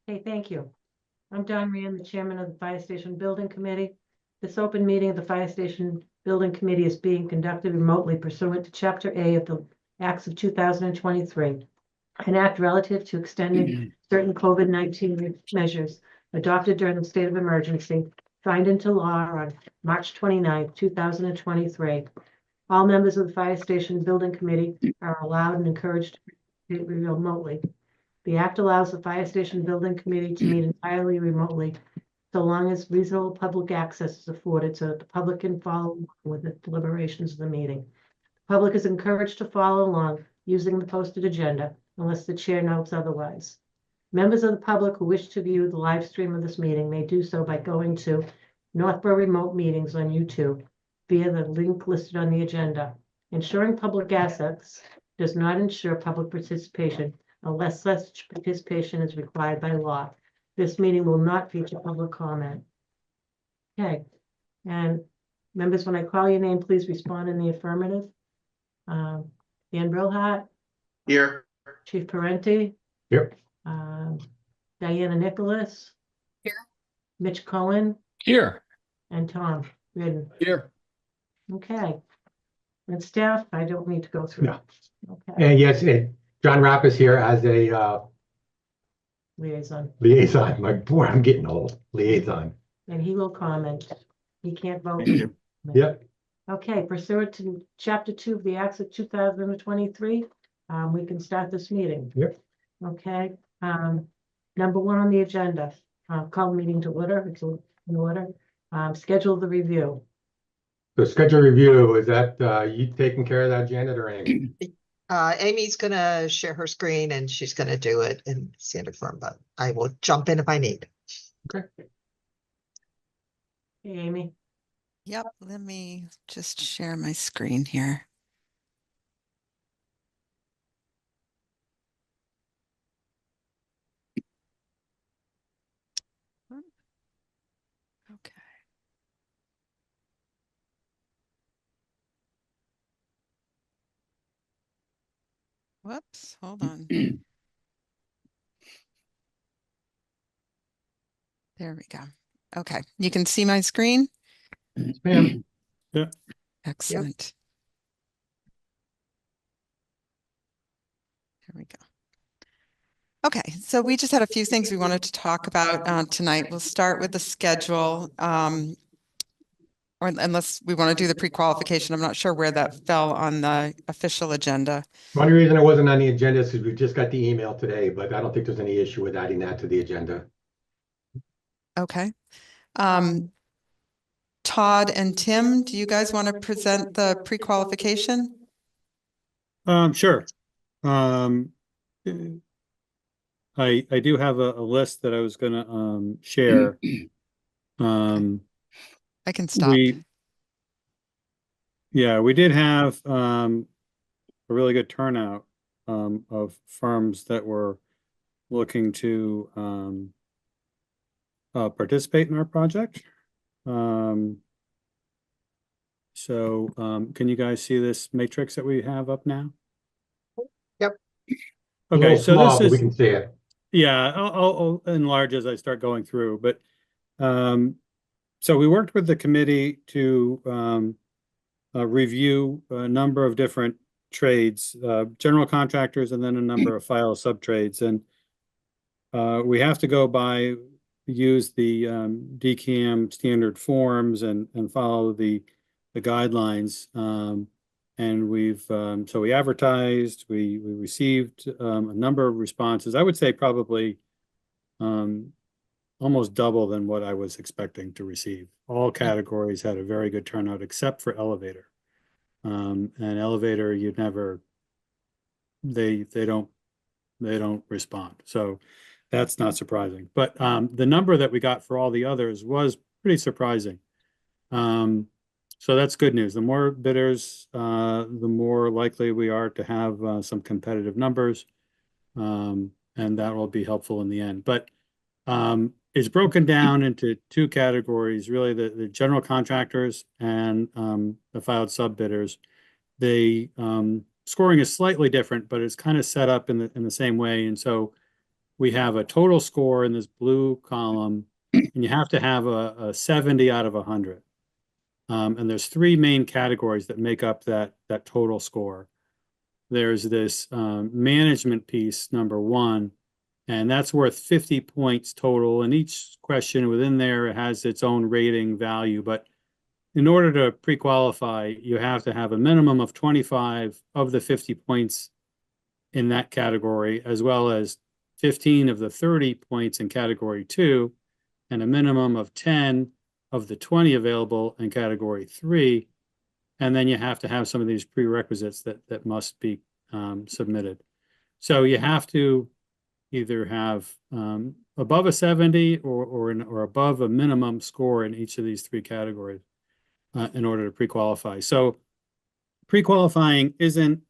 Okay, thank you. I'm Don Rand, the chairman of the Fire Station Building Committee. This open meeting of the Fire Station Building Committee is being conducted remotely pursuant to Chapter A of the Acts of 2023, an act relative to extending certain COVID-19 measures adopted during the state of emergency, signed into law on March 29, 2023. All members of the Fire Station Building Committee are allowed and encouraged to meet remotely. The act allows the Fire Station Building Committee to meet entirely remotely, so long as reasonable public access is afforded so that the public can follow along with the deliberations of the meeting. The public is encouraged to follow along using the posted agenda unless the chair notes otherwise. Members of the public who wish to view the live stream of this meeting may do so by going to Northborough Remote Meetings on YouTube via the link listed on the agenda. Ensuring public access does not ensure public participation unless such participation is required by law. This meeting will not feature public comment. Okay, and members, when I call your name, please respond in the affirmative. Dan Brillhart, Here. Chief Parenti. Here. Diana Nicholas. Here. Mitch Cohen Here. and Tom Ridden. Here. Okay. And staff, I don't need to go through. No. Okay, And yes, John Rapp is here as a liaison, liaison. Boy, I'm getting old. Liaison. and he will comment. He can't vote. Yep. Okay, pursuant to Chapter 2 of the Acts of 2023, we can start this meeting. Yep. Okay, number 1 on the agenda, call meeting to order. It's in order. Schedule the review. The schedule review, is that you taking care of that, Janet, or Amy? Amy's gonna share her screen and she's gonna do it in standard form, but I will jump in if I need. Okay. Hey, Amy. Yep, let me just share my screen here. Okay. Whoops, hold on. There we go. Okay, you can see my screen? Ma'am. Excellent. There we go. Okay, so we just had a few things we wanted to talk about tonight. We'll start with the schedule. Or unless we want to do the pre-qualification, I'm not sure where that fell on the official agenda. One reason it wasn't on the agenda is because we just got the email today, but I don't think there's any issue with adding that to the agenda. Okay. Todd and Tim, do you guys want to present the pre-qualification? Sure. I do have a list that I was gonna share. I can stop. We did have a really good turnout of firms that were looking to participate in our project. So can you guys see this matrix that we have up now? Yep. Okay, so Small, this but is, we can see it. yeah, I'll enlarge as I start going through, but so we worked with the committee to review a number of different trades, general contractors, and then a number of file sub-trades. And we have to go by, use the DCAM standard forms and follow the guidelines. And we've, so we advertised, we received a number of responses. I would say probably almost double than what I was expecting to receive. All categories had a very good turnout except for elevator. And elevator, you'd never, they don't respond. So that's not surprising. But the number that we got for all the others was pretty surprising. So that's good news. The more bidders, the more likely we are to have some competitive numbers. And that will be helpful in the end. But it's broken down into 2 categories, really the general contractors and the filed sub bidders. They scoring is slightly different, but it's kind of set up in the same way. And so we have a total score in this blue column, and you have to have a 70 out of 100. And there's three main categories that make up that total score. There's this management piece, number one, and that's worth 50 points total. And each question within there has its own rating value. But in order to pre-qualify, you have to have a minimum of 25 of the 50 points in that category, as well as 15 of the 30 points in category 2, and a minimum of 10 of the 20 available in category 3. And then you have to have some of these prerequisites that must be submitted. So you have to either have above a 70 or above a minimum score in each of these three categories in order to pre-qualify. So pre-qualifying isn't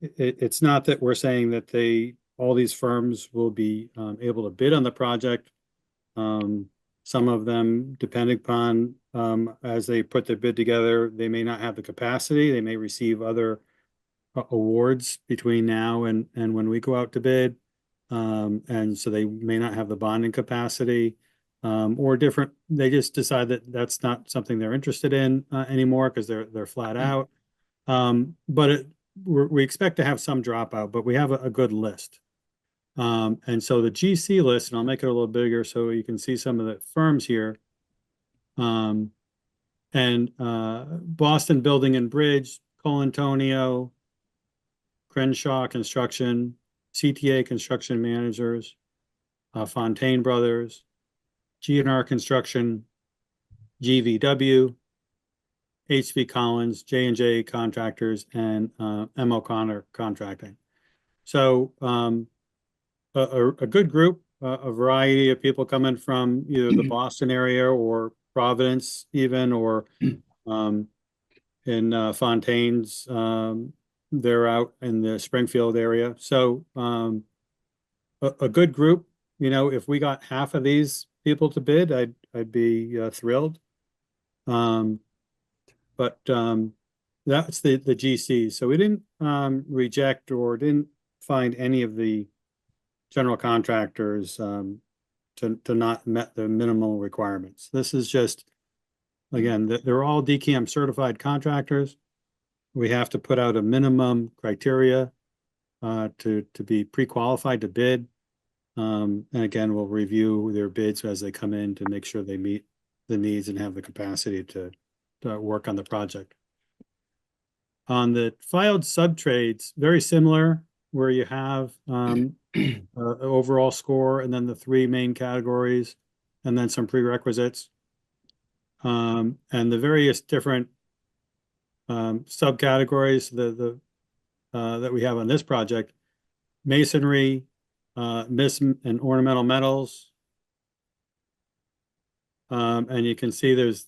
it's not that we're saying that all these firms will be able to bid on the project. Some of them, depending upon as they put their bid together, they may not have the capacity. They may receive other awards between now and when we go out to bid. And so they may not have the bonding capacity or different. They just decide that that's not something they're interested in anymore because they're flat out. But we expect to have some dropout, but we have a good list. And so the GC list, and I'll make it a little bigger so you can see some of the firms here. And Boston Building and Bridge, Colantonio, Crenshaw Construction, CTA Construction Managers, Fontaine Brothers, G&R Construction, GVW, HV Collins, J&J Contractors, and M. O'Connor Contracting. So a good group, a variety of people coming from either the Boston area or Providence even, or in Fontaine's, they're out in the Springfield area. So a good group. You know, if we got half of these people to bid, I'd be thrilled. But that's the GC. So we didn't reject or didn't find any of the general contractors to not met the minimal requirements. This is just, again, they're all DCAM certified contractors. We have to put out a minimum criteria to be pre-qualified to bid. And again, we'll review their bids as they come in to make sure they meet the needs and have the capacity to work on the project. On the filed subtrades, very similar, where you have overall score and then the three main categories and then some prerequisites. And the various different subcategories that we have on this project: masonry, and ornamental metals. And you can see there's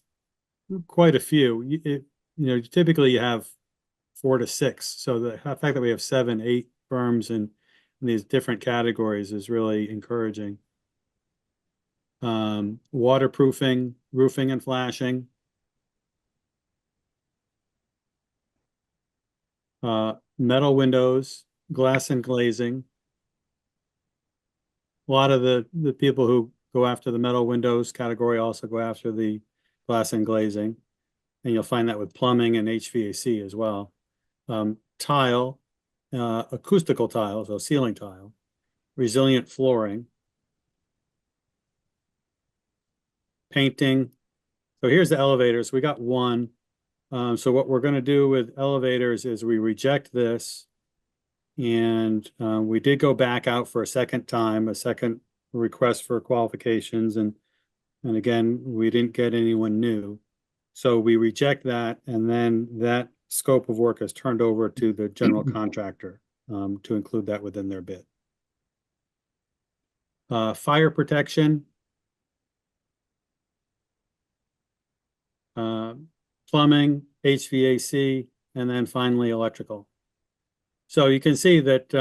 quite a few. You know, typically you have 4 to 6. So the fact that we have 7, 8 firms in these different categories is really encouraging. Waterproofing, roofing and flashing. Metal windows, glass and glazing. A lot of the people who go after the metal windows category also go after the glass and glazing. And you'll find that with plumbing and HVAC as well. Tile, acoustical tile, so ceiling tile, resilient flooring, painting. So here's the elevators. We got one. So what we're going to do with elevators is we reject this. And we did go back out for a second time, a second request for qualifications. And again, we didn't get anyone new. So we reject that. And then that scope of work is turned over to the general contractor to include that within their bid. Fire protection. Plumbing, HVAC, and then finally electrical. So you can see that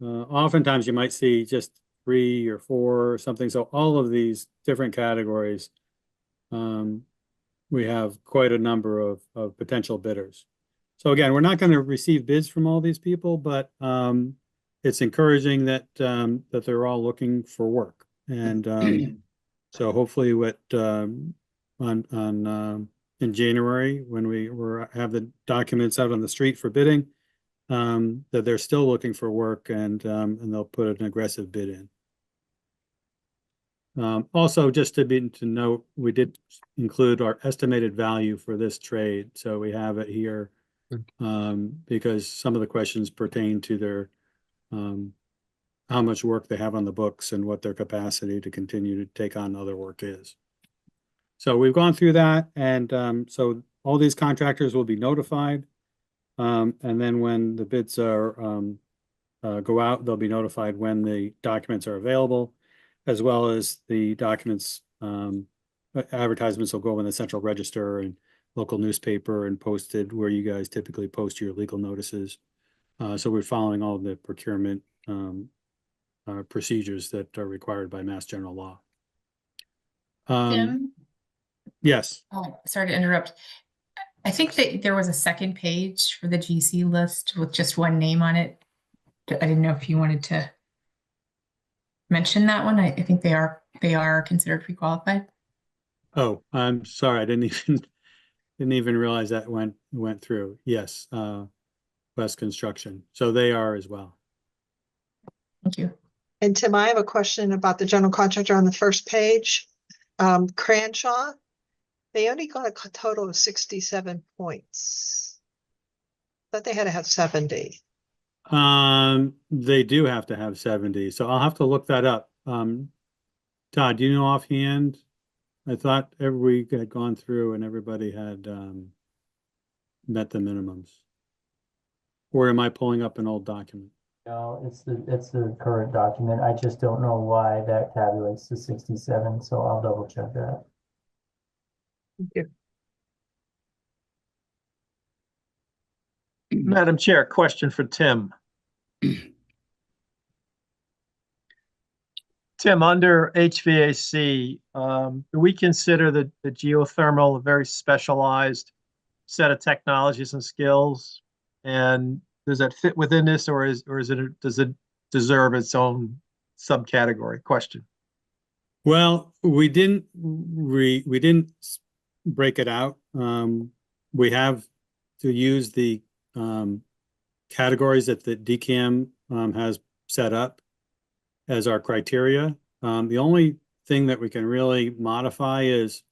oftentimes you might see just 3 or 4 or something. So all of these different categories, we have quite a number of potential bidders. So again, we're not going to receive bids from all these people, but it's encouraging that that they're all looking for work. And so hopefully in January, when we have the documents out on the street for bidding, that they're still looking for work and they'll put an aggressive bid in. Also, just to note, we did include our estimated value for this trade. So we have it here because some of the questions pertain to their how much work they have on the books and what their capacity to continue to take on other work is. So we've gone through that, and so all these contractors will be notified. And then when the bids are go out, they'll be notified when the documents are available, as well as the documents, advertisements will go in the central register and local newspaper and posted where you guys typically post your legal notices. So we're following all the procurement procedures that are required by Mass General Law. Tim, Yes. oh, sorry to interrupt. I think that there was a second page for the GC list with just one name on it. I didn't know if you wanted to mention that one. I think they are considered pre-qualified. Oh, I'm sorry. I didn't even realize that went through. Yes, West Construction. So they are as well. Thank you. And Tim, I have a question about the general contractor on the first page. Cranshaw, they only got a total of 67 points. Thought they had to have 70. They do have to have 70. So I'll have to look that up. Todd, do you know offhand? I thought every week had gone through and everybody had met the minimums. Or am I pulling up an old document? No, it's the current document. I just don't know why that tabulates to 67, so I'll double check that. Thank you. Madam Chair, question for Tim. Tim, under HVAC, do we consider the geothermal a very specialized set of technologies and skills? And does that fit within this, or does it deserve its own subcategory? Question. Well, we didn't break it out. We have to use the categories that the DCAM has set up as our criteria. The only thing that we can really modify is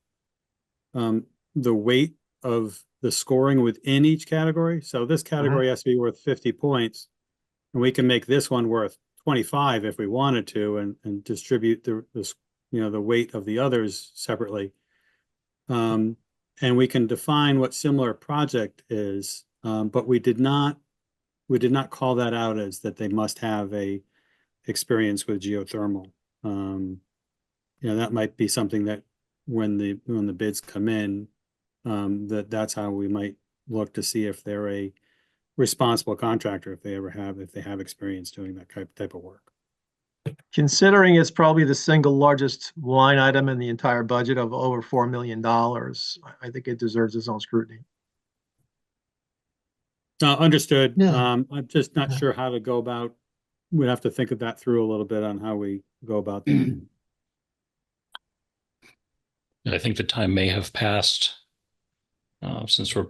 the weight of the scoring within each category. So this category has to be worth 50 points, and we can make this one worth 25 if we wanted to, and distribute the weight of the others separately. And we can define what similar project is, but we did not call that out as that they must have a experience with geothermal. That might be something that when the bids come in, that's how we might look to see if they're a responsible contractor, if they have experience doing that type of work. Considering it's probably the single largest line item in the entire budget of over $4 million, I think it deserves its own scrutiny. Understood. Yeah. I'm just not sure how to go about. We'd have to think of that through a little bit on how we go about that. I think the time may have passed since we're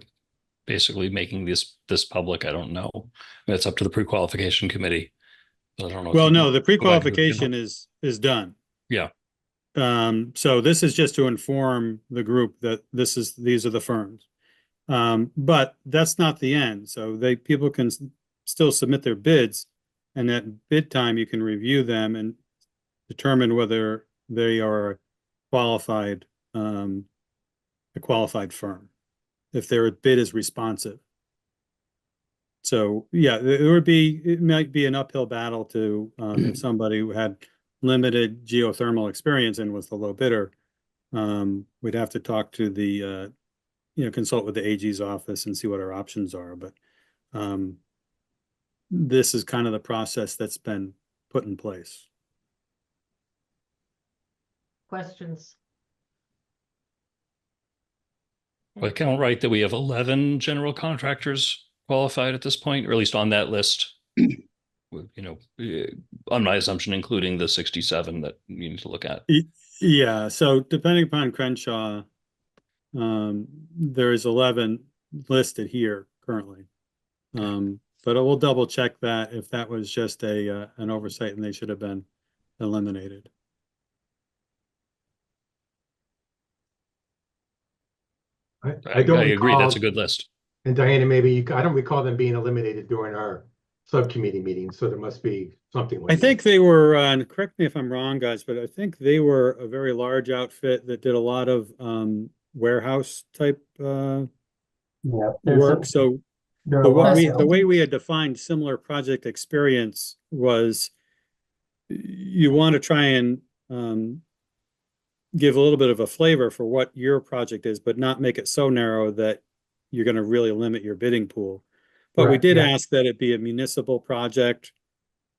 basically making this public. I don't know. That's up to the pre-qualification committee. I don't know. Well, no, the pre-qualification is done. Yeah. So this is just to inform the group that these are the firms. But that's not the end. So people can still submit their bids, and at bid time you can review them and determine whether they are qualified, a qualified firm, if their bid is responsive. So yeah, it might be an uphill battle to if somebody who had limited geothermal experience and was the low bidder. We'd have to talk to the consult with the AG's office and see what our options are. But this is kind of the process that's been put in place. Questions? I count right that we have 11 general contractors qualified at this point, or at least on that list? On my assumption, including the 67 that you need to look at. Yeah, so depending upon Crenshaw, there is 11 listed here currently. But I will double check that if that was just an oversight and they should have been eliminated. I don't agree. That's a recall, good list. and Diana, I don't recall them being eliminated during our subcommittee meeting, so there must be something. I think they were, and correct me if I'm wrong, guys, but I think they were a very large outfit that did a lot of warehouse type Yeah. work. So There are the a lot way of- the way we had defined similar project experience was you want to try and give a little bit of a flavor for what your project is, but not make it so narrow that you're going to really limit your bidding pool. But we Right, did yeah. ask that it be a municipal project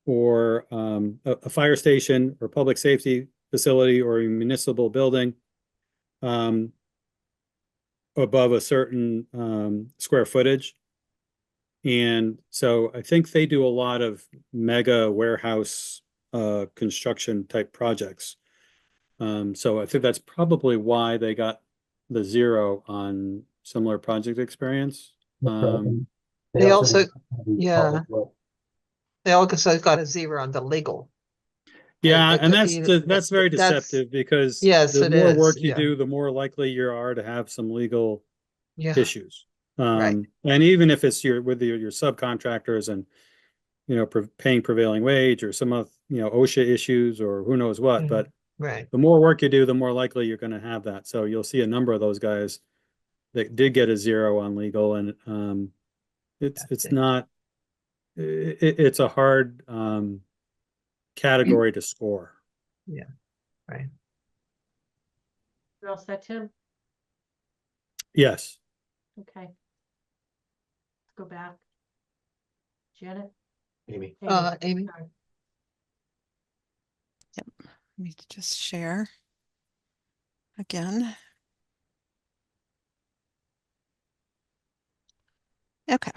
or a fire station or public safety facility or a municipal building above a certain square footage. And so I think they do a lot of mega warehouse construction type projects. So I think that's probably why they got the 0 on similar project experience. They also- do public yeah. work. They also got a 0 on the legal. Yeah, It and could be- that's very that's- deceptive because Yes, the it more is, work you yeah. do, the more likely you are to have some legal Yeah, issues. Right. And even if it's your subcontractors and paying prevailing wage or some of OSHA issues or who knows what, Mhm. but right. the more work you do, the more likely you're going to have that. So you'll see a number of those guys that did get a 0 on legal, and it's not it's a hard category to score. Right. You're all set, Tim? Yes. Okay. Let's go back. Janet? Amy. Amy? sorry. Let me just share again. Okay.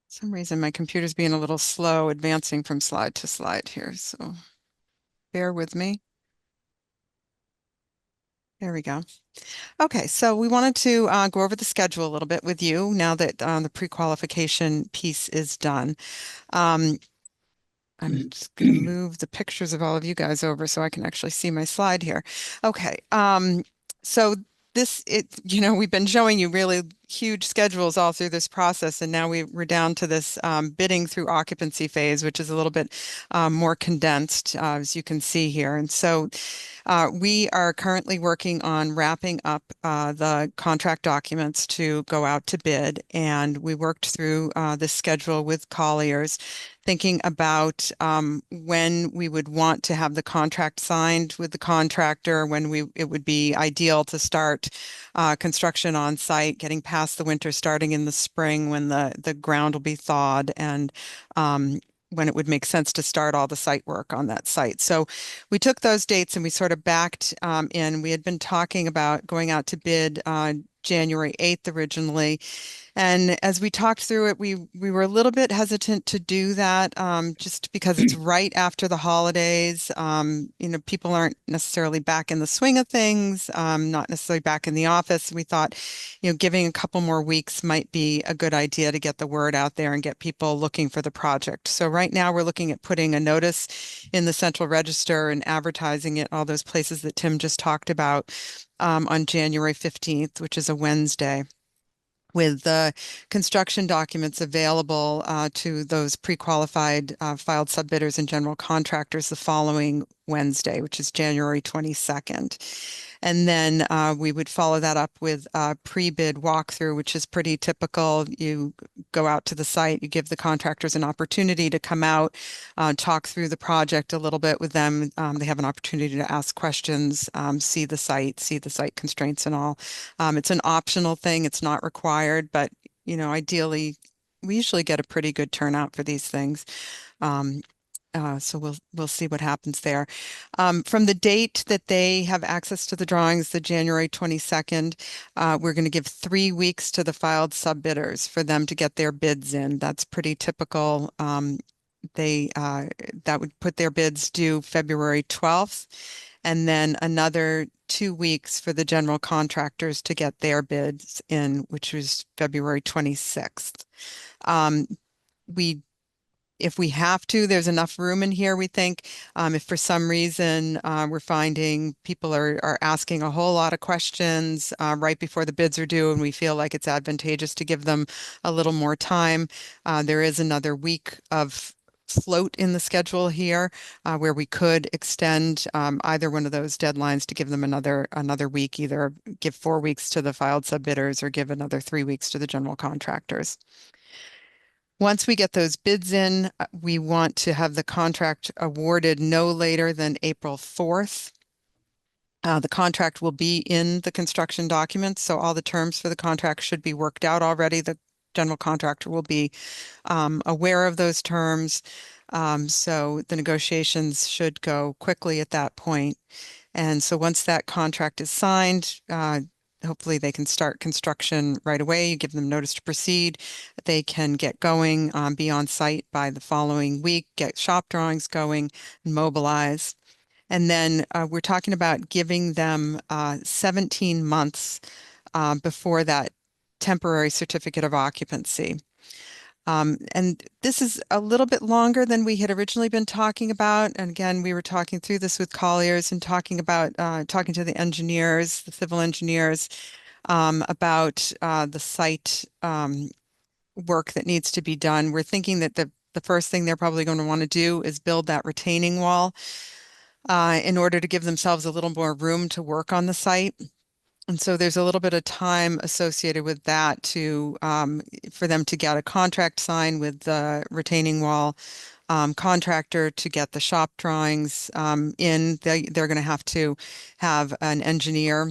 Some reason my computer's being a little slow advancing from slide to slide here, so bear with me. There we go. Okay, so we wanted to go over the schedule a little bit with you now that the pre-qualification piece is done. I'm just going to move the pictures of all of you guys over so I can actually see my slide here. Okay, so we've been showing you really huge schedules all through this process, and now we're down to this bidding through occupancy phase, which is a little bit more condensed, as you can see here. And so we are currently working on wrapping up the contract documents to go out to bid, and we worked through this schedule with Colliers, thinking about when we would want to have the contract signed with the contractor, when it would be ideal to start construction on site, getting past the winter, starting in the spring when the ground will be thawed, and when it would make sense to start all the site work on that site. So we took those dates and we sort of backed in. We had been talking about going out to bid January 8th originally. And as we talked through it, we were a little bit hesitant to do that just because it's right after the holidays. People aren't necessarily back in the swing of things, not necessarily back in the office. We thought, giving a couple more weeks might be a good idea to get the word out there and get people looking for the project. So right now we're looking at putting a notice in the Central Register and advertising it, all those places that Tim just talked about, on January 15th, which is a Wednesday, with the construction documents available to those pre-qualified filed subbidders and general contractors the following Wednesday, which is January 22nd. And then we would follow that up with a pre-bid walkthrough, which is pretty typical. You go out to the site, you give the contractors an opportunity to come out, talk through the project a little bit with them. They have an opportunity to ask questions, see the site constraints and all. It's an optional thing. It's not required, but ideally, we usually get a pretty good turnout for these things. So we'll see what happens there. From the date that they have access to the drawings, the January 22nd, we're going to give 3 weeks to the filed subbidders for them to get their bids in. That's pretty typical. That would put their bids due February 12th, and then another 2 weeks for the general contractors to get their bids in, which was February 26th. If we have to, there's enough room in here, we think. If for some reason we're finding people are asking a whole lot of questions right before the bids are due, and we feel like it's advantageous to give them a little more time, there is another week of float in the schedule here where we could extend either one of those deadlines to give them another week, either give 4 weeks to the filed subbidders or give another 3 weeks to the general contractors. Once we get those bids in, we want to have the contract awarded no later than April 4th. The contract will be in the construction documents, so all the terms for the contract should be worked out already. The general contractor will be aware of those terms. So the negotiations should go quickly at that point. And so once that contract is signed, hopefully they can start construction right away. You give them notice to proceed. They can get going, be on site by the following week, get shop drawings going, and mobilize. And then we're talking about giving them 17 months before that temporary certificate of occupancy. And this is a little bit longer than we had originally been talking about. And again, we were talking through this with Colliers and talking to the engineers, the civil engineers, about the site work that needs to be done. We're thinking that the first thing they're probably going to want to do is build that retaining wall in order to give themselves a little more room to work on the site. And so there's a little bit of time associated with that to for them to get a contract signed with the retaining wall contractor to get the shop drawings in. They're going to have an engineer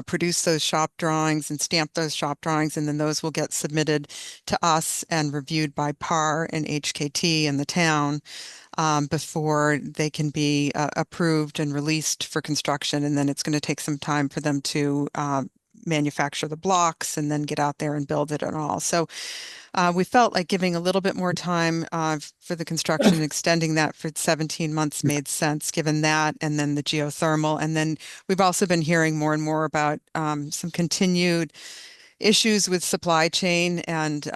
produce those shop drawings and stamp those shop drawings, and then those will get submitted to us and reviewed by PAR and HKT and the town before they can be approved and released for construction. And then it's going to take some time for them to manufacture the blocks and then get out there and build it and all. So we felt like giving a little bit more time for the construction and extending that for 17 months made sense, given that, and then the geothermal. And then we've also been hearing more and more about some continued issues with supply chain and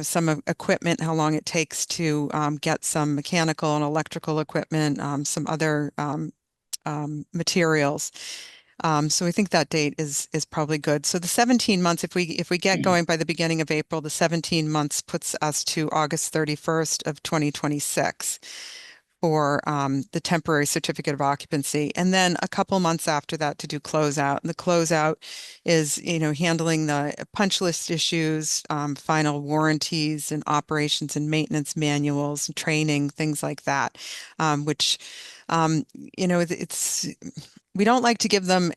some equipment, how long it takes to get some mechanical and electrical equipment, some other materials. So we think that date is probably good. So the 17 months, if we get going by the beginning of April, the 17 months puts us to August 31st of 2026 for the temporary certificate of occupancy. And then a couple months after that to do closeout. And the closeout is, handling the punch list issues, final warranties and operations and maintenance manuals and training, things like that, which, we don't like to give them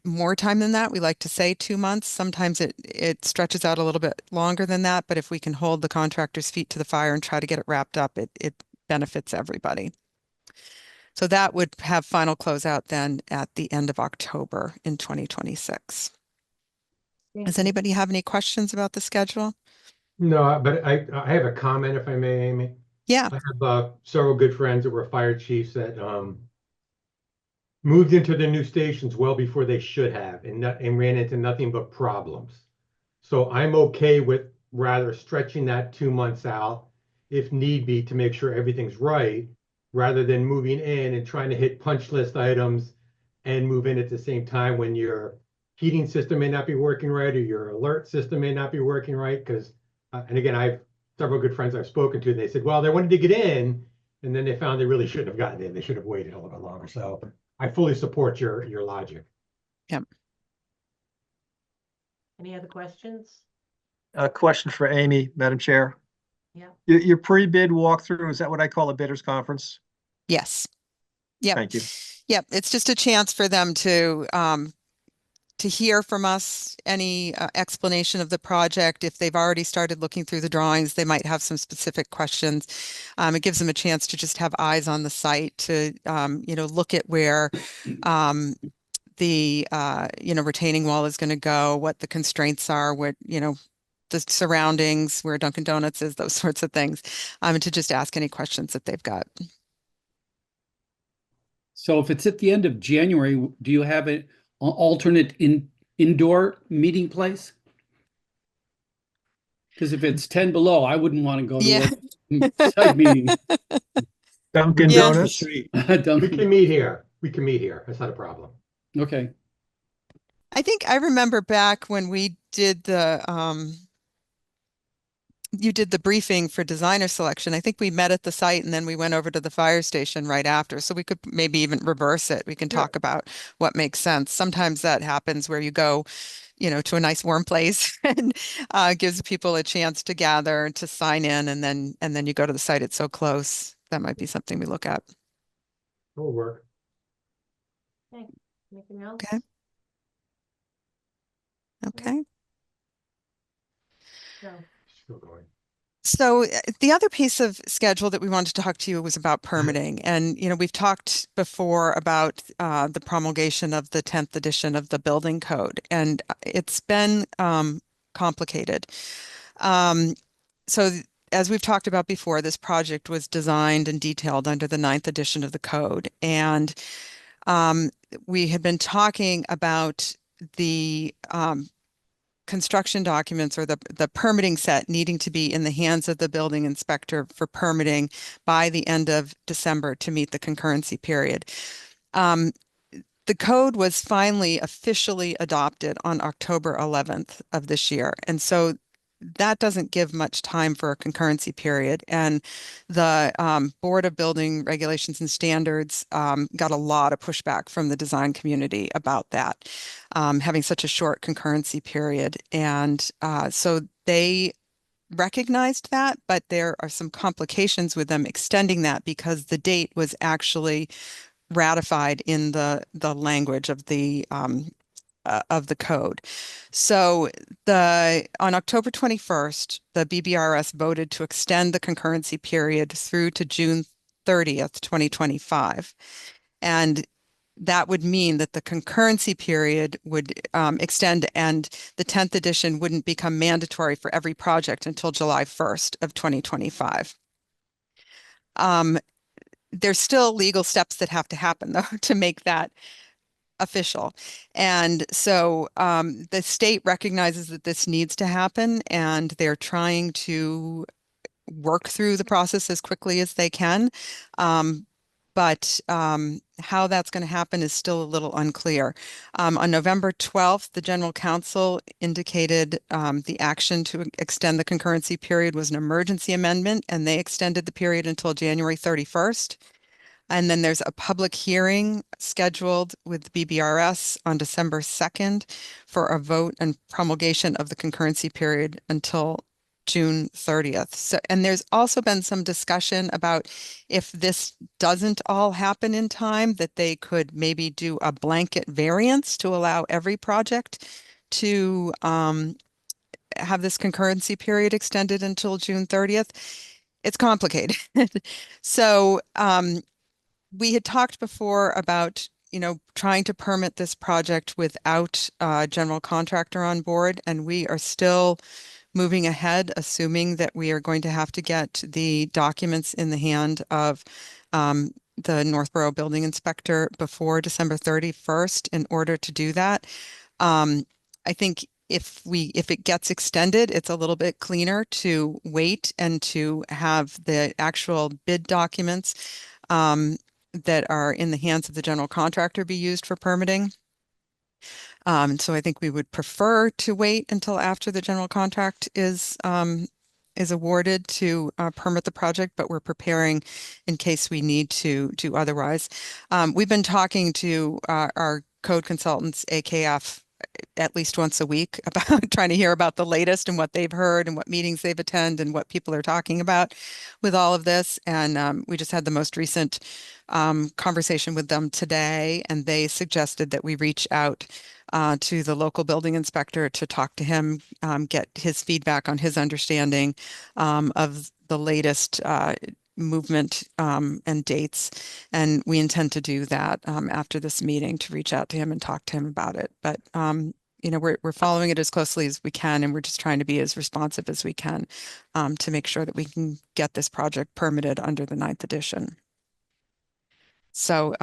more time than that. We like to say 2 months. Sometimes it stretches out a little bit longer than that, but if we can hold the contractor's feet to the fire and try to get it wrapped up, it benefits everybody. So that would have final closeout then at the end of October in 2026. Does anybody have any questions about the schedule? No, but I have a comment, if I may, Amy. Yeah. I have several good friends that were fire chiefs that moved into their new stations well before they should have, and ran into nothing but problems. So I'm okay with rather stretching that 2 months out if need be to make sure everything's right, rather than moving in and trying to hit punch list items and move in at the same time when your heating system may not be working right or your alert system may not be working right. Because, and again, I have several good friends I've spoken to, and they said, well, they wanted to get in, and then they found they really shouldn't have gotten in. They should have waited a little bit longer. So I fully support your logic. Yep. Any other questions? A question for Amy, Madam Chair. Yeah. Your pre-bid walkthrough, is that what I call a bidders conference? Yes. Yep. Thank you. Yep. It's just a chance for them to to hear from us any explanation of the project. If they've already started looking through the drawings, they might have some specific questions. It gives them a chance to just have eyes on the site to, look at where the retaining wall is going to go, what the constraints are, what, the surroundings, where Dunkin' Donuts is, those sorts of things, and to just ask any questions that they've got. So if it's at the end of January, do you have an alternate indoor meeting place? Because if it's 10 below, I wouldn't want to go to a site meeting. Dunkin' Yeah. Donuts. We can meet here. We can meet here. That's not a problem. Okay. I think I remember back when we did you did the briefing for designer selection. I think we met at the site and then we went over to the fire station right after. So we could maybe even reverse it. We can talk about what makes sense. Sometimes that happens where you go, to a nice warm place and gives people a chance to gather, to sign in, and then you go to the site. It's so close. That might be something we look at. It'll work. Anything else? Okay. Okay. No. Still going. So the other piece of schedule that we wanted to talk to you was about permitting. And, we've talked before about the promulgation of the 10th edition of the building code, and it's been complicated. So as we've talked about before, this project was designed and detailed under the 9th edition of the code. And we had been talking about the construction documents, or the permitting set, needing to be in the hands of the building inspector for permitting by the end of December to meet the concurrency period. The code was finally officially adopted on October 11th of this year. And so that doesn't give much time for a concurrency period. And the Board of Building Regulations and Standards got a lot of pushback from the design community about that, having such a short concurrency period. And so they recognized that, but there are some complications with them extending that because the date was actually ratified in the language of the code. So on October 21st, the BBRS voted to extend the concurrency period through to June 30th, 2025. And that would mean that the concurrency period would extend, and the 10th edition wouldn't become mandatory for every project until July 1st of 2025. There's still legal steps that have to happen, though, to make that official. And so the state recognizes that this needs to happen, and they're trying to work through the process as quickly as they can. But how that's going to happen is still a little unclear. On November 12th, the General Counsel indicated the action to extend the concurrency period was an emergency amendment, and they extended the period until January 31st. And then there's a public hearing scheduled with the BBRS on December 2nd for a vote and promulgation of the concurrency period until June 30th. So, and there's also been some discussion about if this doesn't all happen in time, that they could maybe do a blanket variance to allow every project to have this concurrency period extended until June 30th. It's complicated. So we had talked before about, trying to permit this project without a general contractor on board, and we are still moving ahead, assuming that we are going to have to get the documents in the hand of the Northborough building inspector before December 31st in order to do that. I think if it gets extended, it's a little bit cleaner to wait and to have the actual bid documents that are in the hands of the general contractor be used for permitting. So I think we would prefer to wait until after the general contract is awarded to permit the project, but we're preparing in case we need to do otherwise. We've been talking to our code consultants, AKF, at least once a week about trying to hear about the latest and what they've heard and what meetings they've attended and what people are talking about with all of this. And we just had the most recent conversation with them today, and they suggested that we reach out to the local building inspector to talk to him, get his feedback on his understanding of the latest movement and dates. And we intend to do that after this meeting, to reach out to him and talk to him about it. But you know, we're following it as closely as we can, and we're just trying to be as responsive as we can to make sure that we can get this project permitted under the 9th edition. So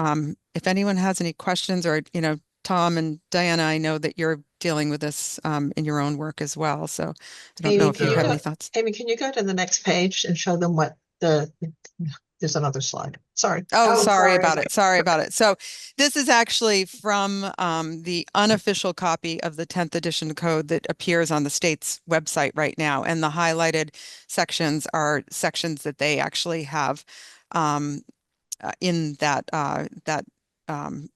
if anyone has any questions, or, you know, Tom and Diana, I know that you're dealing with this in your own work as well. So I don't know Amy, if you can have you any go- thoughts. Amy, can you go to the next page and show them what there's another slide. Sorry. Oh, sorry about it. Sorry about it. So this is actually from the unofficial copy of the 10th edition code that appears on the state's website right now. And the highlighted sections are sections that they actually have in that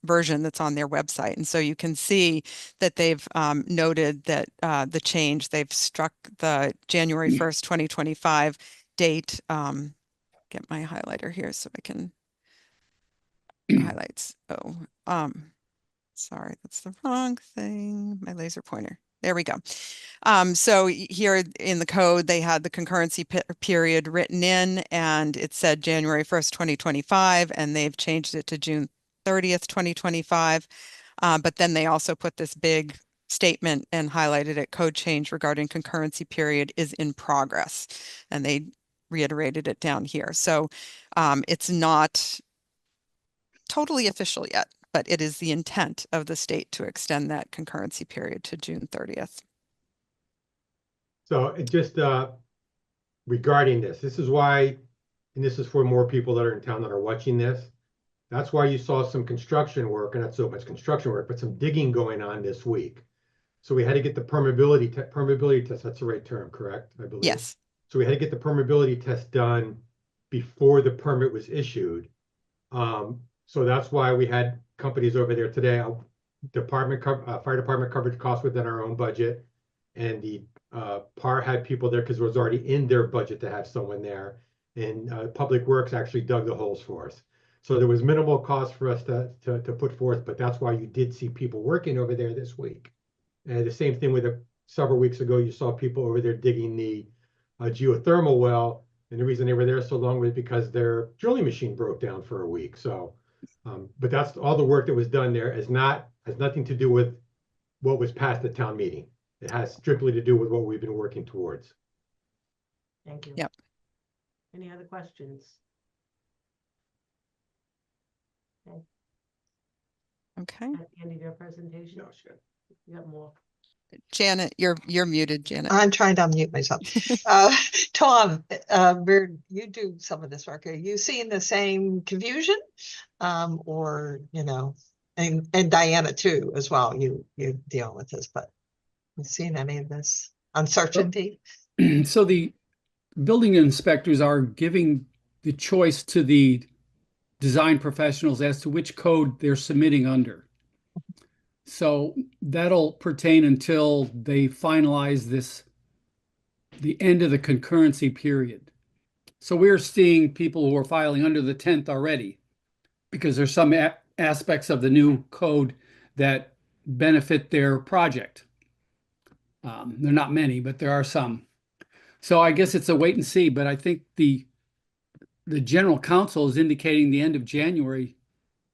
version that's on their website. And so you can see that they've noted that the change, they've struck the January 1st, 2025 date. Get my highlighter here so I can highlights. Oh, sorry, that's the wrong thing. My laser pointer. There we go. So here in the code, they had the concurrency period written in, and it said January 1st, 2025, and they've changed it to June 30th, 2025. But then they also put this big statement and highlighted it: code change regarding concurrency period is in progress. And they reiterated it down here. So it's not totally official yet, but it is the intent of the state to extend that concurrency period to June 30th. So it just regarding this is why, and this is for more people that are in town that are watching this. That's why you saw some construction work, and not so much construction work, but some digging going on this week. So we had to get the permeability test. That's the right term, correct? I believe. Yes. So we had to get the permeability test done before the permit was issued. So that's why we had companies over there today. Fire department coverage costs within our own budget, and the PAR had people there because it was already in their budget to have someone there. And Public Works actually dug the holes for us. So there was minimal cost for us to put forth, but that's why you did see people working over there this week. And the same thing with several weeks ago, you saw people over there digging the geothermal well. And the reason they were there so long was because their drilling machine broke down for a week. So, but that's all the work that was done there has nothing to do with what was passed at town meeting. It has strictly to do with what we've been working towards. Thank you. Yep. Any other questions? Okay. At the end of your presentation? No, sure. You got more? Janet, you're muted, Janet. I'm trying to unmute myself. Tom, you do some of this work. Are you seeing the same confusion? Or, you know, and Diana too, as well, you deal with this, but you seen any of this uncertainty? So the building inspectors are giving the choice to the design professionals as to which code they're submitting under. So that'll pertain until they finalize the end of the concurrency period. So we're seeing people who are filing under the 10th already, because there's some aspects of the new code that benefit their project. There are not many, but there are some. So I guess it's a wait and see, but I think the general counsel is indicating the end of January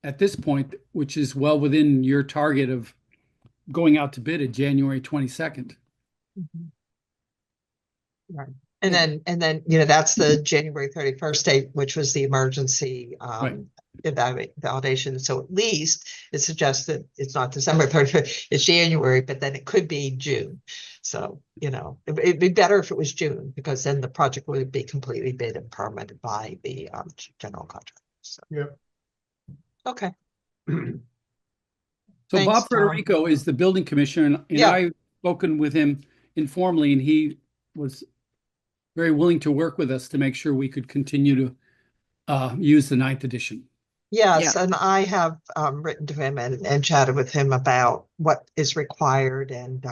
at this point, which is well within your target of going out to bid at January 22nd. Mhm. Right. And then, you know, that's the January 31st date, which was the emergency Right. validation. So at least it suggests that it's not December 31st, it's January, but then it could be June. So, you know, it'd be better if it was June, because then the project would be completely bid and permitted by the general contractor. So, Yep. okay. So Thanks, Bob Tom. Federico is the building commissioner, and Yeah. I've spoken with him informally, and he was very willing to work with us to make sure we could continue to use the 9th edition. Yes, and I have written to him and chatted with him about what is required, and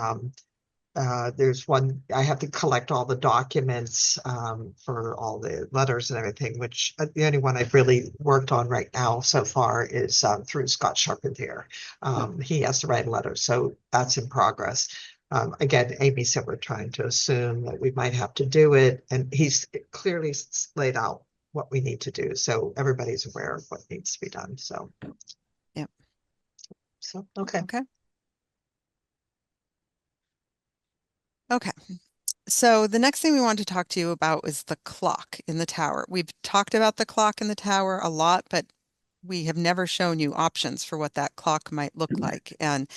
There's one, I have to collect all the documents for all the letters and everything, which the only one I've really worked on right now so far is through Scott Charpentier. He has to write a letter, so that's in progress. Again, Amy said we're trying to assume that we might have to do it, and he's clearly laid out what we need to do, so everybody's aware of what needs to be done, so. Yep. So, okay. Okay. Okay. So the next thing we want to talk to you about is the clock in the tower. We've talked about the clock in the tower a lot, but we have never shown you options for what that clock might look like. And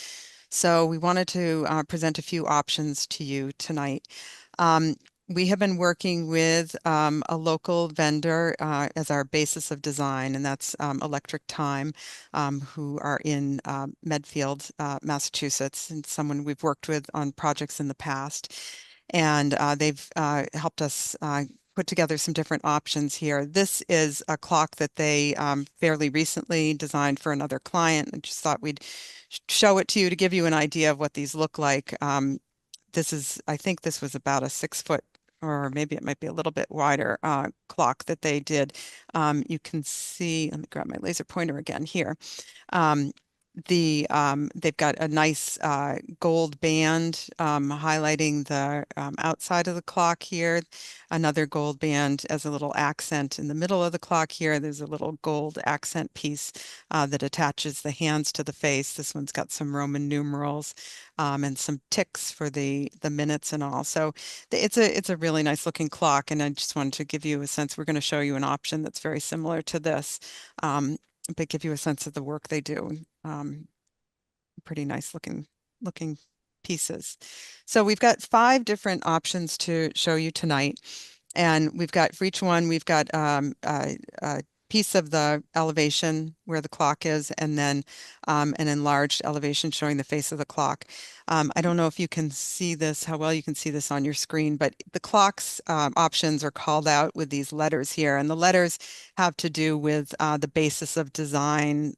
so we wanted to present a few options to you tonight. We have been working with a local vendor as our basis of design, and that's Electric Time, who are in Medfield, Massachusetts, and someone we've worked with on projects in the past. And they've helped us put together some different options here. This is a clock that they fairly recently designed for another client. I just thought we'd show it to you to give you an idea of what these look like. This is, I think this was about a 6 foot, or maybe it might be a little bit wider clock that they did. You can see, let me grab my laser pointer again here. They've got a nice gold band highlighting the outside of the clock here. Another gold band as a little accent in the middle of the clock here. There's a little gold accent piece that attaches the hands to the face. This one's got some Roman numerals and some ticks for the minutes and all. So it's a really nice looking clock, and I just wanted to give you a sense. We're going to show you an option that's very similar to this. But give you a sense of the work they do. Pretty nice looking pieces. So we've got 5 different options to show you tonight. And we've got, for each one, we've got a piece of the elevation where the clock is, and then an enlarged elevation showing the face of the clock. I don't know if you can see this, how well you can see this on your screen, but the clock's options are called out with these letters here. And the letters have to do with the basis of design,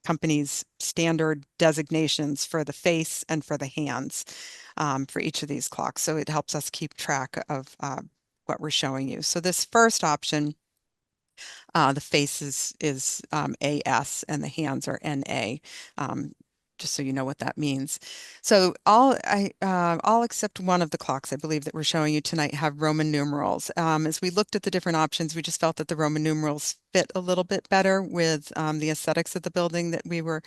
companies' standard designations for the face and for the hands for each of these clocks. So it helps us keep track of what we're showing you. So this first option, the face is AS and the hands are NA, just so you know what that means. So all except one of the clocks, I believe, that we're showing you tonight have Roman numerals. As we looked at the different options, we just felt that the Roman numerals fit a little bit better with the aesthetics of the building that we were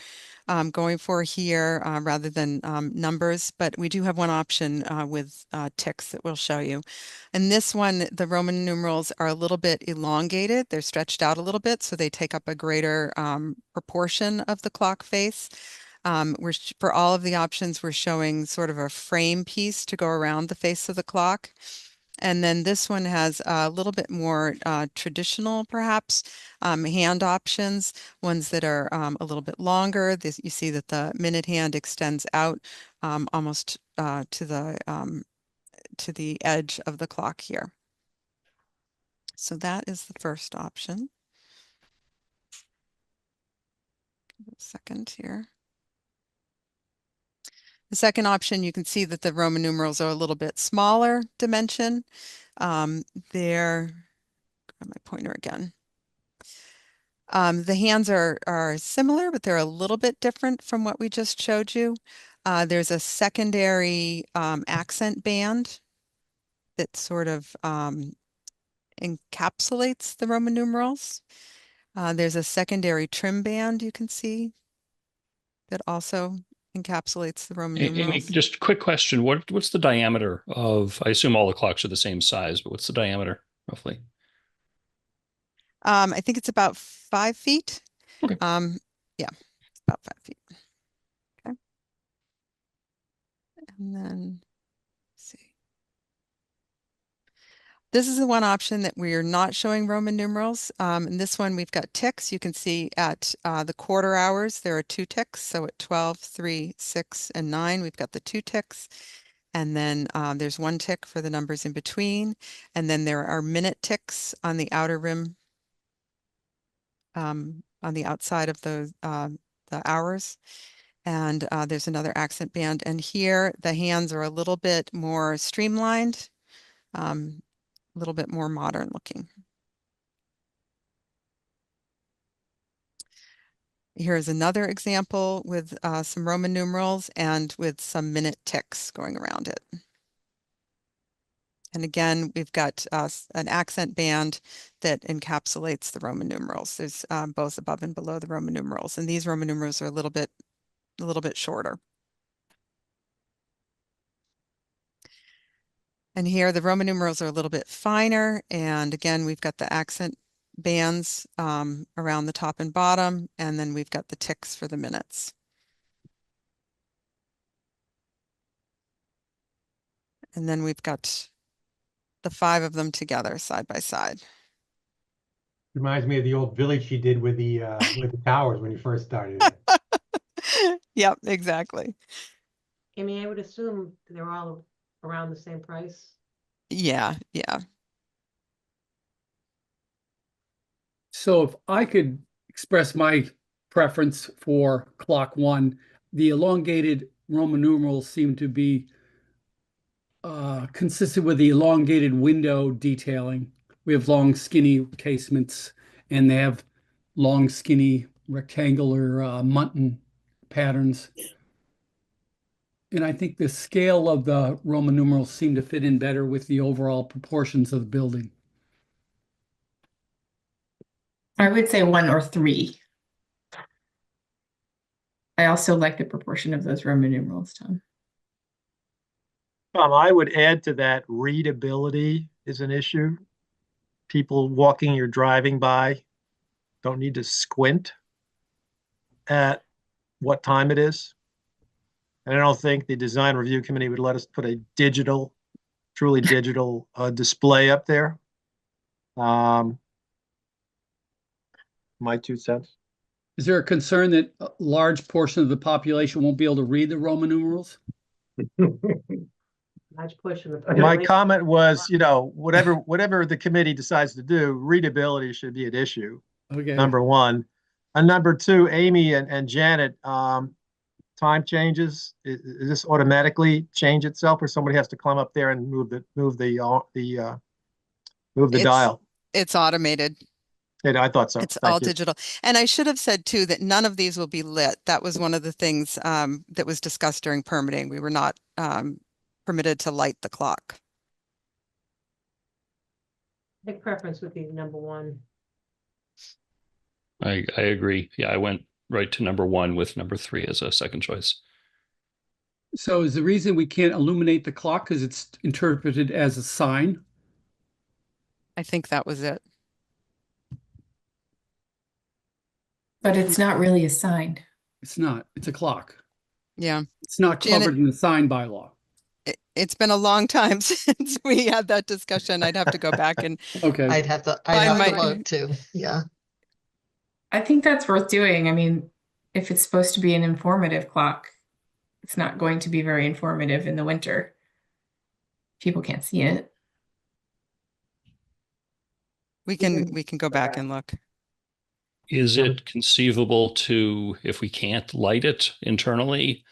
going for here rather than numbers. But we do have one option with ticks that we'll show you. And this one, the Roman numerals are a little bit elongated. They're stretched out a little bit, so they take up a greater proportion of the clock face. For all of the options, we're showing sort of a frame piece to go around the face of the clock. And then this one has a little bit more traditional, perhaps, hand options, ones that are a little bit longer. You see that the minute hand extends out almost to the edge of the clock here. So that is the first option. Give it a second here. The second option, you can see that the Roman numerals are a little bit smaller dimension. They're, grab my pointer again. The hands are similar, but they're a little bit different from what we just showed you. There's a secondary accent band that sort of encapsulates the Roman numerals. There's a secondary trim band you can see that also encapsulates the Roman Amy, numerals. just a quick question. What's the diameter of, I assume all the clocks are the same size, but what's the diameter roughly? I think it's about 5 feet. Okay. Yeah, it's about 5 feet. Okay. And then let's see. This is the one option that we are not showing Roman numerals. In this one, we've got ticks. You can see at the quarter hours, there are 2 ticks. So at 12, 3, 6, and 9, we've got the 2 ticks. And then there's 1 tick for the numbers in between. And then there are minute ticks on the outer rim, on the outside of the hours. And there's another accent band. And here the hands are a little bit more streamlined, a little bit more modern looking. Here's another example with some Roman numerals and with some minute ticks going around it. And again, we've got an accent band that encapsulates the Roman numerals. There's both above and below the Roman numerals, and these Roman numerals are a little bit shorter. And here the Roman numerals are a little bit finer, and again, we've got the accent bands around the top and bottom, and then we've got the ticks for the minutes. And then we've got the 5 of them together side by side. Reminds me of the old village she did with the towers when you first started it. Yep, exactly. Amy, I would assume they're all around the same price. Yeah. So if I could express my preference for clock 1, the elongated Roman numerals seem to be consistent with the elongated window detailing. We have long, skinny casements, and they have long, skinny, rectangular mutton patterns. And I think the scale of the Roman numerals seem to fit in better with the overall proportions of the building. I would say 1 or 3. I also like the proportion of those Roman numerals, Tom. I would add to that, readability is an issue. People walking or driving by don't need to squint at what time it is. And I don't think the design review committee would let us put a digital, truly digital display up there. My 2 cents. Is there a concern that a large portion of the population won't be able to read the Roman numerals? Large portion of. My comment was, whatever the committee decides to do, readability should be an issue. Okay. Number 1. And number 2, Amy and Janet, time changes. Is this automatically change itself, or somebody has to climb up there and move the dial? It's automated. I thought so. It's Thank all you. digital. And I should have said too that none of these will be lit. That was one of the things that was discussed during permitting. We were not permitted to light the clock. My preference would be number 1. I agree. Yeah, I went right to number 1 with number 3 as a second choice. So is the reason we can't illuminate the clock because it's interpreted as a sign? I think that was it. But it's not really a sign. It's not. It's a clock. Yeah. It's not Janet- covered in the sign bylaw. It's been a long time since we had that discussion. I'd have to go back and Okay. I'd have to look too, yeah. I think that's worth doing. I mean, if it's supposed to be an informative clock, it's not going to be very informative in the winter. People can't see it. we can go back and look. Is it conceivable to, if we can't light it internally,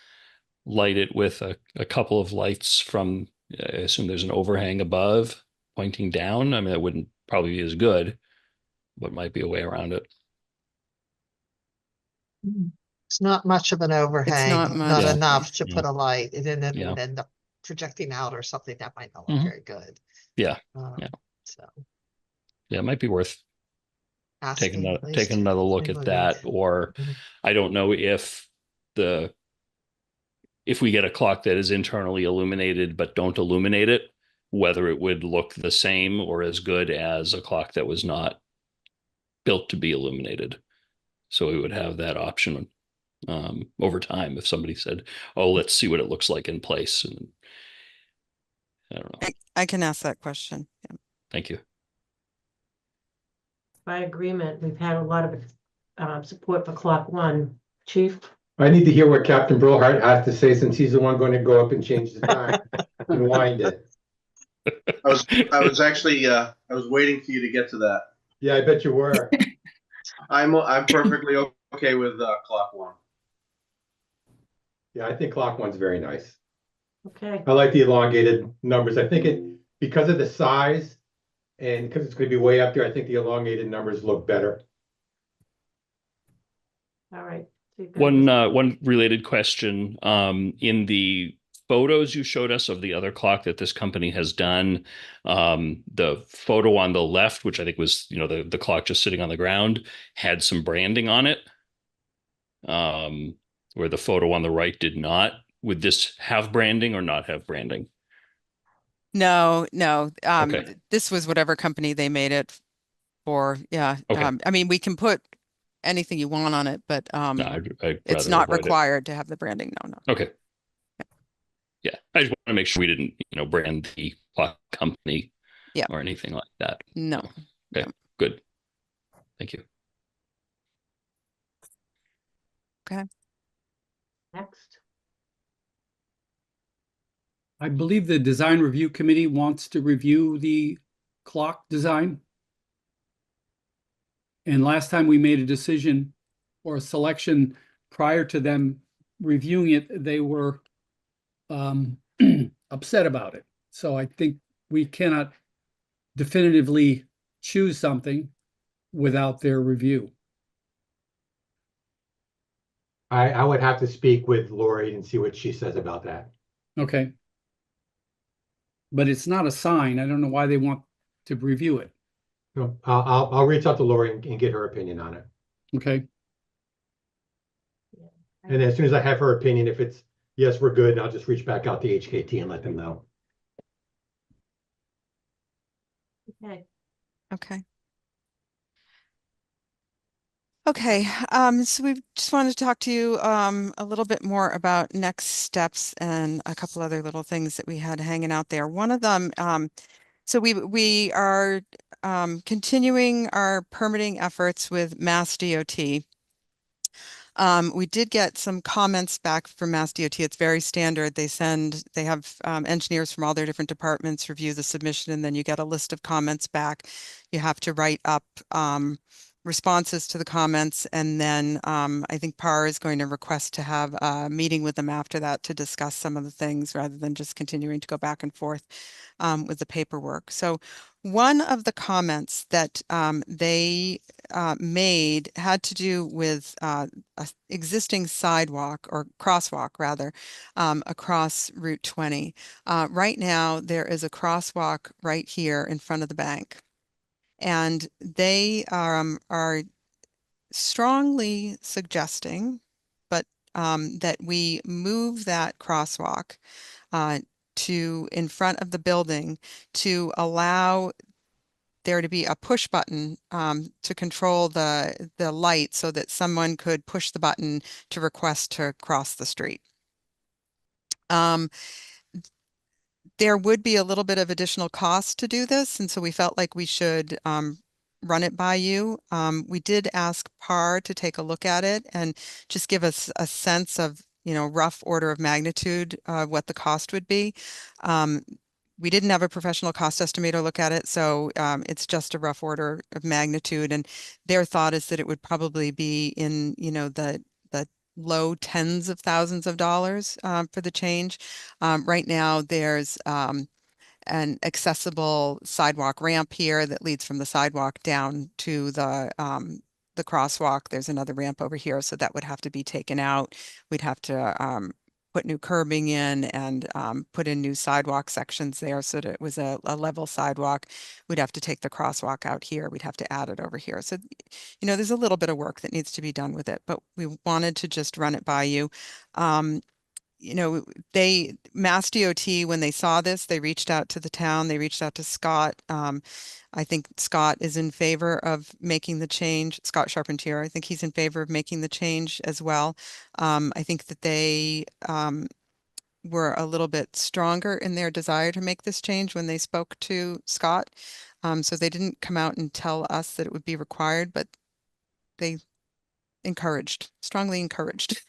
light it with a couple of lights from, I assume there's an overhang above pointing down? I mean, that wouldn't probably be as good, but might be a way around it. It's not much of an overhang, not much. Yeah. enough to Yeah. put a light, and then it Yeah. would end up projecting out or something that might not look Mhm. very good. Yeah. So Yeah, it might be worth asking at least. taking another look Maybe at that. Or Mhm. I don't know if we get a clock that is internally illuminated but don't illuminate it, whether it would look the same or as good as a clock that was not built to be illuminated. So we would have that option over time if somebody said, oh, let's see what it looks like in place. And I don't know. I can ask that question. Yeah. Thank you. By agreement, we've had a lot of support for clock 1. Chief? I need to hear what Captain Brillhart has to say, since he's the one going to go up and change the time and wind it. I was actually I was waiting for you to get to that. Yeah, I bet you were. I'm perfectly okay with clock 1. Yeah, I think clock one's very nice. Okay, I like the elongated numbers. I think it, because of the size and because it's gonna be way up there, I think the elongated numbers look better. all right. So you've got this- One related question, in the photos you showed us of the other clock that this company has done, the photo on the left, which I think was, the clock just sitting on the ground, had some branding on it. Where the photo on the right did not. Would this have branding or not have branding? No, no. Okay. This was whatever company they made it for. Yeah. Okay. I mean, we can put anything you want on it, but No, I'd it's rather not avoid it. required to have the branding. No, no. Okay. Yeah, I just want to make sure we didn't, brand the clock company Yeah. or anything like that. No. Okay, no. good. Thank you. Next. I believe the design review committee wants to review the clock design. And last time we made a decision or a selection prior to them reviewing it, they were upset about it. So I think we cannot definitively choose something without their review. I would have to speak with Lori and see what she says about that. Okay. But it's not a sign. I don't know why they want to review it. No, I'll reach out to Lori and get her opinion on it. Okay. And as soon as I have her opinion, if it's yes, we're good, I'll just reach back out to HKT and let them know. Okay, Okay. Okay, so we just wanted to talk to you a little bit more about next steps and a couple other little things that we had hanging out there. One of them, so we are continuing our permitting efforts with Mass DOT. We did get some comments back from Mass DOT. It's very standard. They have engineers from all their different departments review the submission, and then you get a list of comments back. You have to write up responses to the comments, and then I think PAR is going to request to have a meeting with them after that to discuss some of the things rather than just continuing to go back and forth with the paperwork. So one of the comments that they made had to do with a existing sidewalk or crosswalk rather across Route 20. Right now there is a crosswalk right here in front of the bank. And they are strongly suggesting, but that we move that crosswalk to in front of the building to allow there to be a push button to control the light so that someone could push the button to request to cross the street. There would be a little bit of additional cost to do this, and so we felt like we should run it by you. We did ask PAR to take a look at it and just give us a sense of, rough order of magnitude what the cost would be. We didn't have a professional cost estimator look at it, so it's just a rough order of magnitude. And their thought is that it would probably be in, the low tens of thousands of dollars for the change. Right now, there's an accessible sidewalk ramp here that leads from the sidewalk down to the crosswalk. There's another ramp over here, so that would have to be taken out. We'd have to put new curbing in and put in new sidewalk sections there so that it was a level sidewalk. We'd have to take the crosswalk out here. We'd have to add it over here. So, there's a little bit of work that needs to be done with it, but we wanted to just run it by you. Mass DOT, when they saw this, they reached out to the town, they reached out to Scott. I think Scott is in favor of making the change. Scott Charpentier, I think he's in favor of making the change as well. I think that they were a little bit stronger in their desire to make this change when they spoke to Scott. So they didn't come out and tell us that it would be required, but they strongly encouraged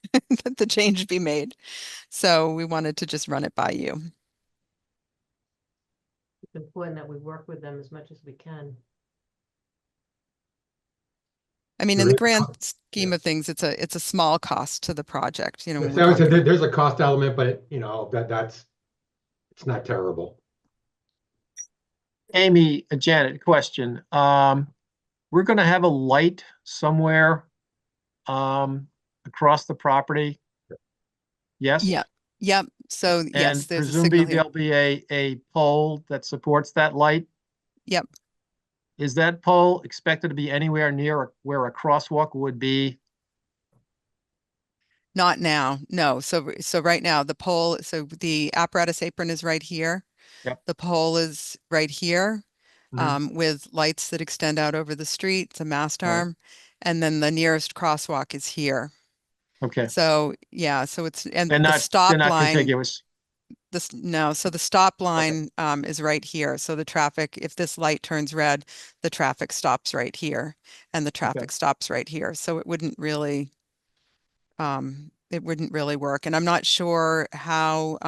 that the change be made. So we wanted to just run it by you. it's important that we work with them as much as we can. I mean, There in the is a grand cost, scheme yeah. of things, it's a small cost to the project, you know. when So we're I would say talking- there's a cost element, but you know, it's not terrible. Amy, Janet, question. We're gonna have a light somewhere across the property? Yes? Yeah, yep. So yes, And there's a signal presumably here. there'll be a pole that supports that light? Yep. Is that pole expected to be anywhere near where a crosswalk would be? Not now, no. So right now, the pole, so the apparatus apron is right here. Yep. The pole is right here, Mhm. with lights that extend out over the street, it's a mast Right. arm. And then the nearest crosswalk is here. Okay, So, yeah, so it's, and they're the not, stop they're not line, contiguous. no, so the stop line, is right here. So the traffic, if this light turns red, the traffic stops right here and the traffic stops right here. So it wouldn't really work. And I'm not sure how,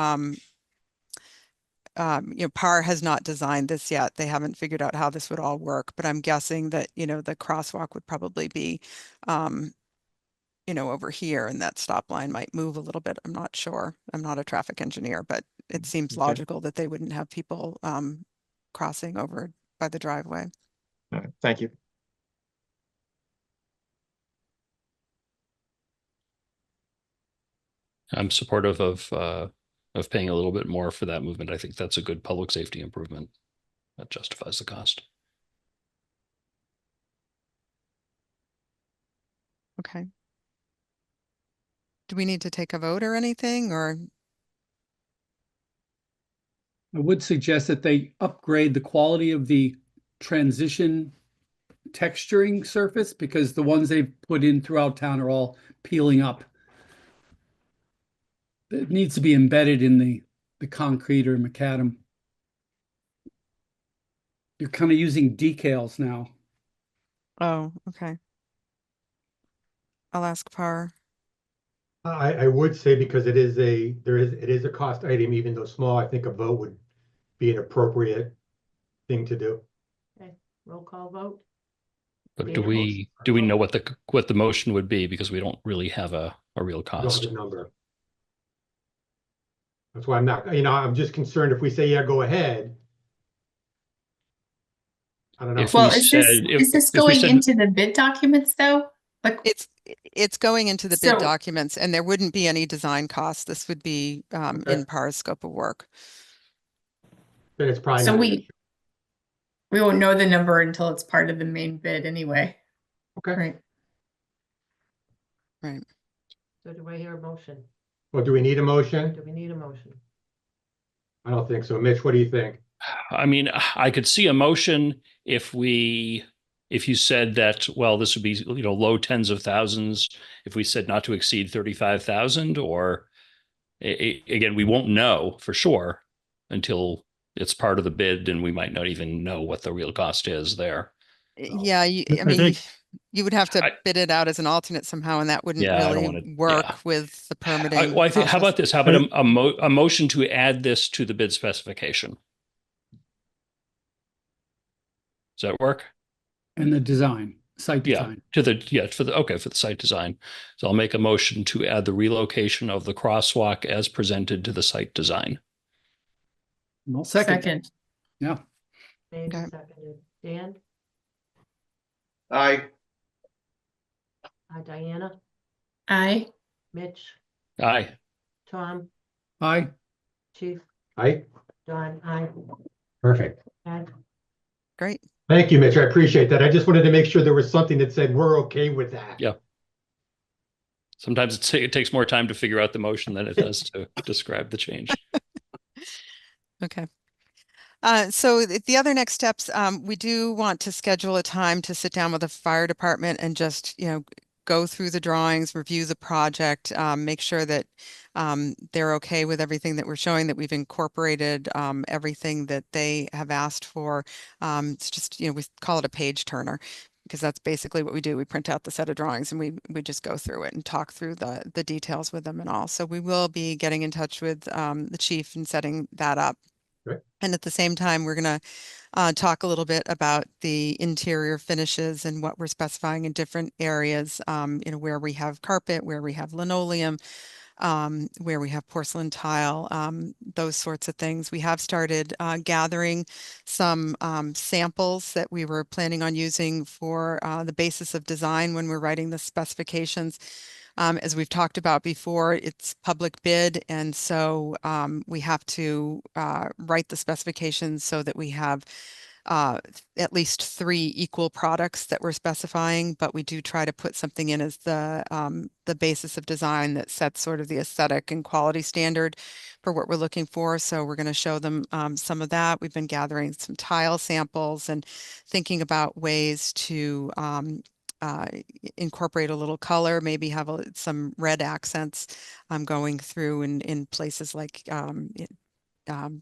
PAR has not designed this yet. They haven't figured out how this would all work, but I'm guessing that, the crosswalk would probably be, over here and that stop line might move a little bit. I'm not sure. I'm not a traffic engineer, but it seems Okay. logical that they wouldn't have people, crossing over by the driveway. All right, thank you. I'm supportive of paying a little bit more for that movement. I think that's a good public safety improvement. That justifies the cost. Okay. Do we need to take a vote or anything, or? I would suggest that they upgrade the quality of the transition texturing surface because the ones they've put in throughout town are all peeling up. It needs to be embedded in the concrete or macadam. You're kind of using decals now. Oh, okay. I'll ask PAR. I would say because it is a cost item, even though small, I think a vote would be an appropriate thing to do. Okay, roll call vote. But Yeah. do we know what the motion would be, because we don't really have a real I don't have cost. a number. That's why I'm just concerned if we say, yeah, go ahead. I don't know. If Well, we is said- this if we going said- into the bid documents though? Like, It's going into the bid So- documents and there wouldn't be any design costs. This would be, Okay. in PAR's scope of work. Then it's probably so not an we issue. won't know the number until it's part of the main bid anyway. Okay. Right. Right. So do I hear a motion? Well, do we need a motion? Do we need a motion? I don't think so. Mitch, what do you think? I mean, I could see a motion if you said that, well, this would be, low tens of thousands. If we said not to exceed 35,000, or again, we won't know for sure until it's part of the bid, and we might not even know what the real cost is there. Yeah, I I mean, think- you would have to I- bid it out as an alternate somehow, and that wouldn't Yeah, I don't really wanna- work yeah. with the permitting. Well, I think, how about process. this? How about a motion to add this to the bid specification? Does that work? And the design, site Yeah, design. for the site design. So I'll make a motion to add the relocation of the crosswalk as presented to the site design. Well, second. Yeah. Made and Okay. seconded. Dan? Aye. Diana? Aye. Mitch? Aye. Tom? Aye. Chief? Aye. John? Aye. Perfect. Ed? Great. Thank you, Mitch. I appreciate that. I just wanted to make sure there was something that said we're okay with that. Yeah. Sometimes it takes more time to figure out the motion than it does to describe the change. Okay. So the other next steps, we do want to schedule a time to sit down with the fire department and just, go through the drawings, review the project, make sure that they're okay with everything that we're showing, that we've incorporated everything that they have asked for. It's just, we call it a page turner, because that's basically what we do. We print out the set of drawings and we just go through it and talk through the details with them and all. So we will be getting in touch with the chief and setting that up. Right. And at the same time, we're going to talk a little bit about the interior finishes and what we're specifying in different areas, where we have carpet, where we have linoleum, where we have porcelain tile, those sorts of things. We have started gathering some samples that we were planning on using for the basis of design when we're writing the specifications. As we've talked about before, it's public bid, and so we have to write the specifications so that we have at least 3 equal products that we're specifying, but we do try to put something in as the basis of design that sets sort of the aesthetic and quality standard for what we're looking for. So we're going to show them some of that. We've been gathering some tile samples and thinking about ways to incorporate a little color, maybe have some red accents going through in places like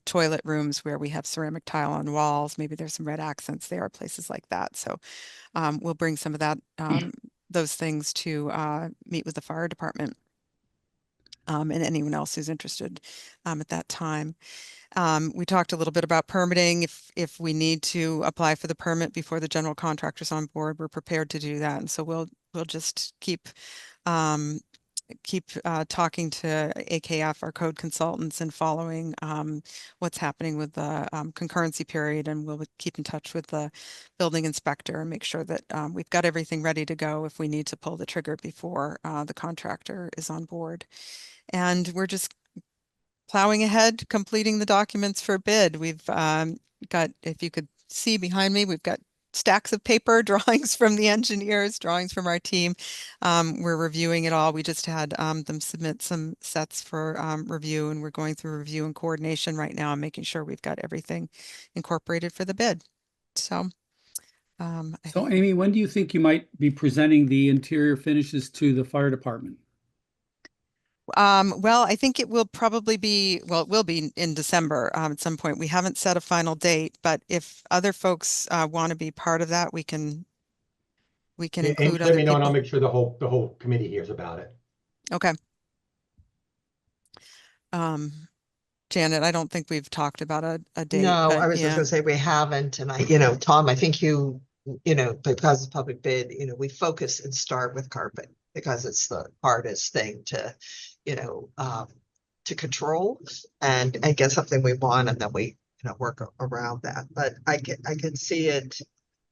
toilet rooms where we have ceramic tile on walls. Maybe there's some red accents there, places like that. So we'll bring some of that, those things to meet with the fire department and anyone else who's interested at that time. We talked a little bit about permitting. If we need to apply for the permit before the general contractor's on board, we're prepared to do that. And so we'll just keep talking to AKF, our code consultants, and following what's happening with the concurrency period. And we'll keep in touch with the building inspector and make sure that we've got everything ready to go if we need to pull the trigger before the contractor is on board. And we're just plowing ahead, completing the documents for bid. We've got, if you could see behind me, we've got stacks of paper, drawings from the engineers, drawings from our team. We're reviewing it all. We just had them submit some sets for review, and we're going through review and coordination right now and making sure we've got everything incorporated for the bid. So, So Amy, when do you think you might be presenting the interior finishes to the fire department? Well, I think it will probably be, well, it will be in December at some point. We haven't set a final date, but if other folks want to be part of that, we can include Let other me know, and I'll people. make sure the whole committee hears about it. Okay. Janet, I don't think we've talked about a date, No, but I was just yeah. gonna say we haven't, and Tom, I think because it's public bid, we focus and start with carpet because it's the hardest thing to, to control and get something we want, and then we, work around that. But I can see it,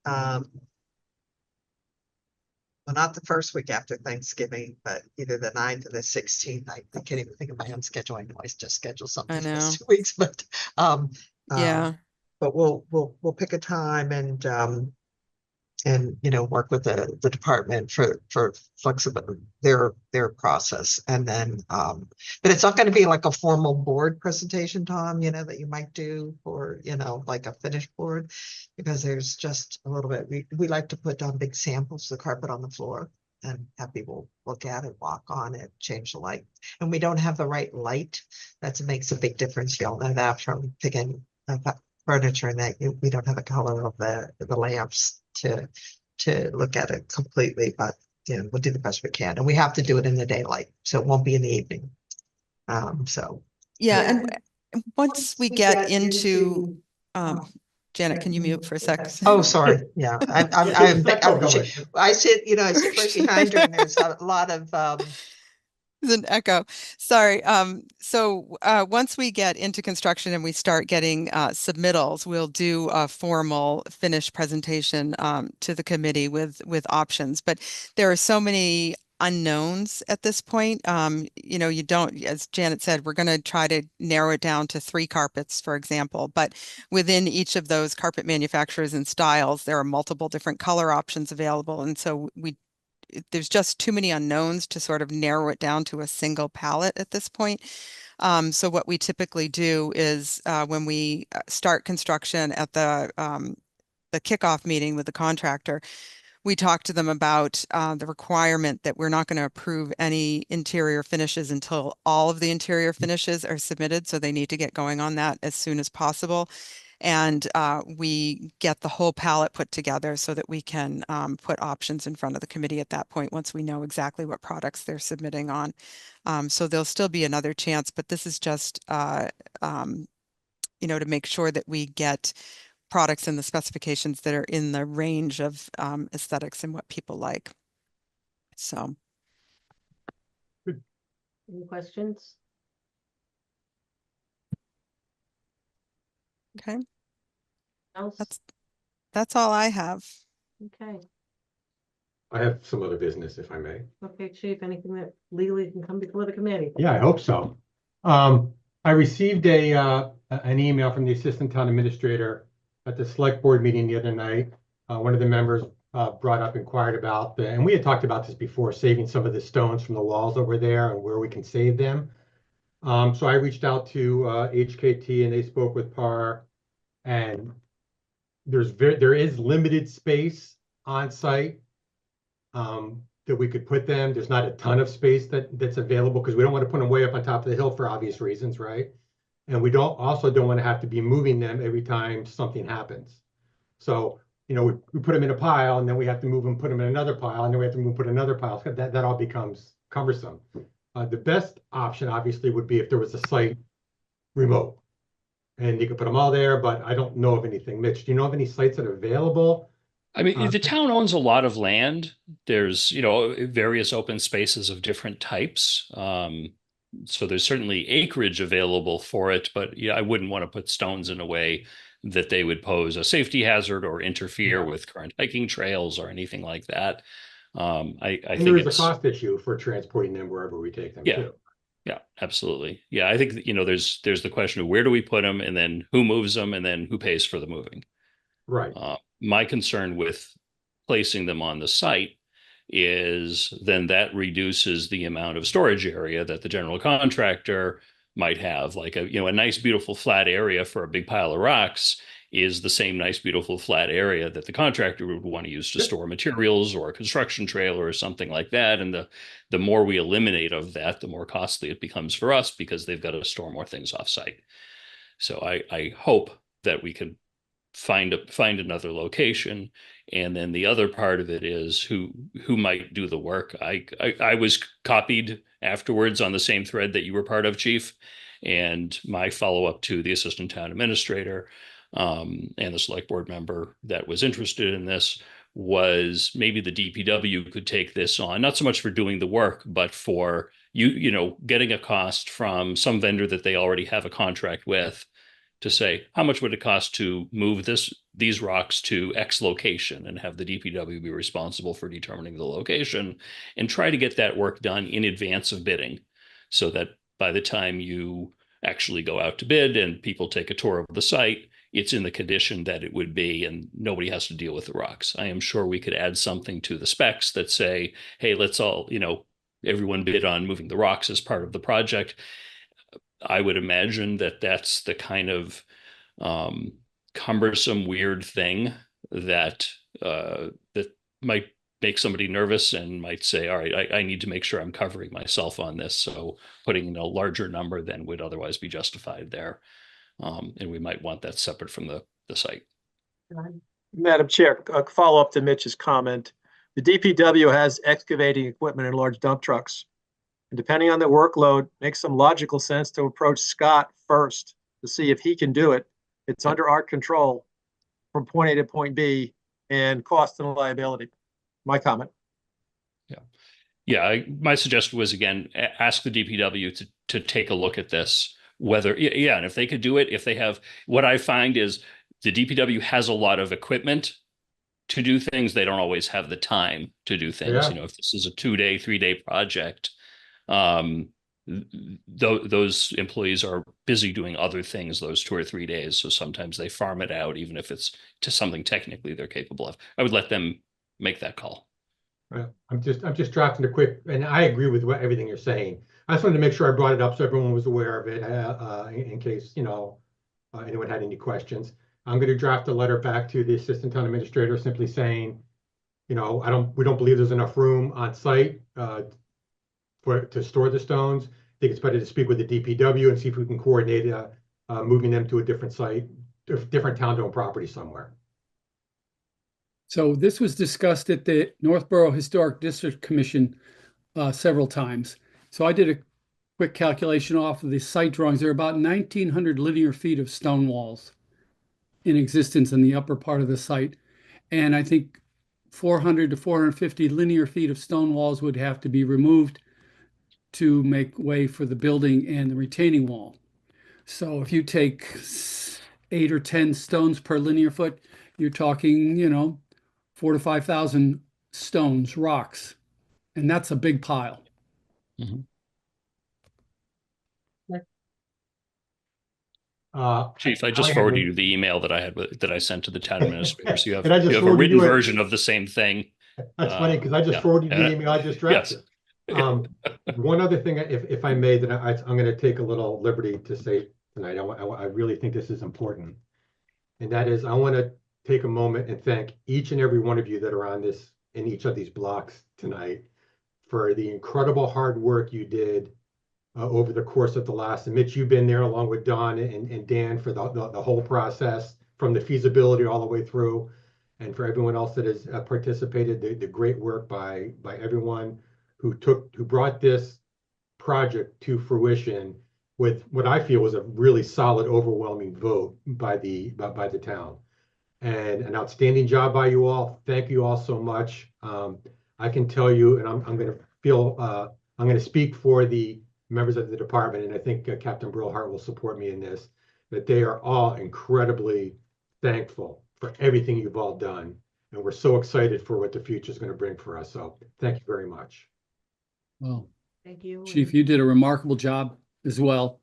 well, not the first week after Thanksgiving, but either the 9th or the 16th. I can't even think of my own schedule. I know I just schedule something I for know. 2 weeks, but Yeah. but we'll pick a time and work with the department for flexible their process. And then but it's not going to be like a formal board presentation, Tom, that you might do for like a finished board, because there's just a little bit, we like to put down big samples of the carpet on the floor and have people look at it, walk on it, change the light. And we don't have the right light. That makes a big difference. You'll know that from picking furniture, and that we don't have the color of the lamps to look at it completely, but we'll do the best we can, and we have to do it in the daylight, so it won't be in the evening. So Yeah, and once we get into Janet, can you mute for a sec? oh, sorry. Yeah, I sit right behind her, and there's a lot of There's an echo. Sorry. So once we get into construction and we start getting submittals, we'll do a formal finished presentation to the committee with options. But there are so many unknowns at this point. You don't, as Janet said, we're going to try to narrow it down to 3 carpets, for example. But within each of those carpet manufacturers and styles, there are multiple different color options available. And so there's just too many unknowns to sort of narrow it down to a single palette at this point. So what we typically do is when we start construction at the kickoff meeting with the contractor, we talk to them about the requirement that we're not going to approve any interior finishes until all of the interior finishes are submitted. So they need to get going on that as soon as possible. And we get the whole palette put together so that we can put options in front of the committee at that point once we know exactly what products they're submitting on. So there'll still be another chance, but this is just, to make sure that we get products in the specifications that are in the range of aesthetics and what people like. So, Any questions? okay, Else? that's all I have. Okay, I have some other business, if I may. okay, Chief, anything that legally can come before the committee? Yeah, I hope so. I received an email from the Assistant Town Administrator at the Select Board meeting the other night. One of the members inquired about, and we had talked about this before, saving some of the stones from the walls over there and where we can save them. So I reached out to HKT and they spoke with PAR, and there is limited space on site that we could put them. There's not a ton of space that's available because we don't want to put them way up on top of the hill for obvious reasons, right? And we don't want to have to be moving them every time something happens. So, you know, we put them in a pile and then we have to move them, put them in another pile, and then we have to move, put another pile. So that all becomes cumbersome. The best option obviously would be if there was a site remote and you could put them all there, but I don't know of anything. Mitch, do you know of any sites that are available? I mean, the town owns a lot of land. There's, you know, various open spaces of different types. So there's certainly acreage available for it, but yeah, I wouldn't want to put stones in a way that they would pose a safety hazard or interfere with current hiking trails or anything like that. I And think there is it's a cost issue for transporting them wherever we take them Yeah. to. Yeah, absolutely. Yeah, I think, you know, there's the question of where do we put them, and then who moves them, and then who pays for the moving. Right. My concern with placing them on the site is then that reduces the amount of storage area that the general contractor might have. Like a nice, beautiful flat area for a big pile of rocks is the same nice, beautiful flat area that the contractor would want to use to store materials or a construction trailer or something like that. And the more we eliminate of that, the more costly it becomes for us because they've got to store more things off site. So I hope that we can find another location. And then the other part of it is who might do the work. I was copied afterwards on the same thread that you were part of, Chief, and my follow-up to the assistant town administrator and the select board member that was interested in this was maybe the DPW could take this on, not so much for doing the work, but for getting a cost from some vendor that they already have a contract with, to say, how much would it cost to move these rocks to X location, and have the DPW be responsible for determining the location, and try to get that work done in advance of bidding, so that by the time you actually go out to bid and people take a tour of the site, it's in the condition that it would be, and nobody has to deal with the rocks. I am sure we could add something to the specs that say, hey, let's all, everyone bid on moving the rocks as part of the project. I would imagine that that's the kind of cumbersome, weird thing that might make somebody nervous and might say, all right, I need to make sure I'm covering myself on this. So putting in a larger number than would otherwise be justified there. And we might want that separate from the site. Madam Chair, a follow-up to Mitch's comment. The DPW has excavating equipment and large dump trucks. And depending on the workload, makes some logical sense to approach Scott first to see if he can do it. It's under our control from point A to point B, and cost and liability. My comment. Yeah. My suggestion was, again, ask the DPW to take a look at this, whether, and if they could do it, if they have, what I find is the DPW has a lot of equipment to do things. They don't always have the time to do things. Yeah. If this is a 2-day, 3-day project, those employees are busy doing other things those 2 or 3 days. So sometimes they farm it out, even if it's to something technically they're capable of. I would let them make that call. I'm just drafting a quick, and I agree with everything you're saying. I just wanted to make sure I brought it up so everyone was aware of it, in case, anyone had any questions. I'm going to draft a letter back to the assistant town administrator simply saying, we don't believe there's enough room on site to store the stones. I think it's better to speak with the DPW and see if we can coordinate moving them to a different site, different town-owned property somewhere. So this was discussed at the Northborough Historic District Commission several times. So I did a quick calculation off of the site drawings. There are about 1,900 linear feet of stone walls. in existence in the upper part of the site. And I think 400 to 450 linear feet of stone walls would have to be removed to make way for the building and the retaining wall. So if you take 8 or 10 stones per linear foot, you're talking, 4,000 to 5,000 stones, rocks. And that's a big pile. Chief, I I just have forwarded a- you the email that I had that I sent to the town administrator. So you have, And I just you have a forwarded written you it. version of the same thing. That's funny, because I just yeah. forwarded you the email I just drafted. Yes. One other thing, if I may, that I'm gonna take a little liberty to say tonight, I really think this is important. And that is, I want to take a moment and thank each and every one of you that are on this, in each of these blocks tonight, for the incredible hard work you did over the course of the last, and Mitch, you've been there along with Don and Dan for the whole process, from the feasibility all the way through. And for everyone else that has participated, the great work by everyone who brought this project to fruition with what I feel was a really solid, overwhelming vote by the town. And an outstanding job by you all. Thank you all so much. I can tell you, and I'm going to speak for the members of the department, and I think Captain Brillhart will support me in this, that they are all incredibly thankful for everything you've all done. And we're so excited for what the future is going to bring for us. So thank you very much. Well, Thank you. Chief, you did a remarkable job as well,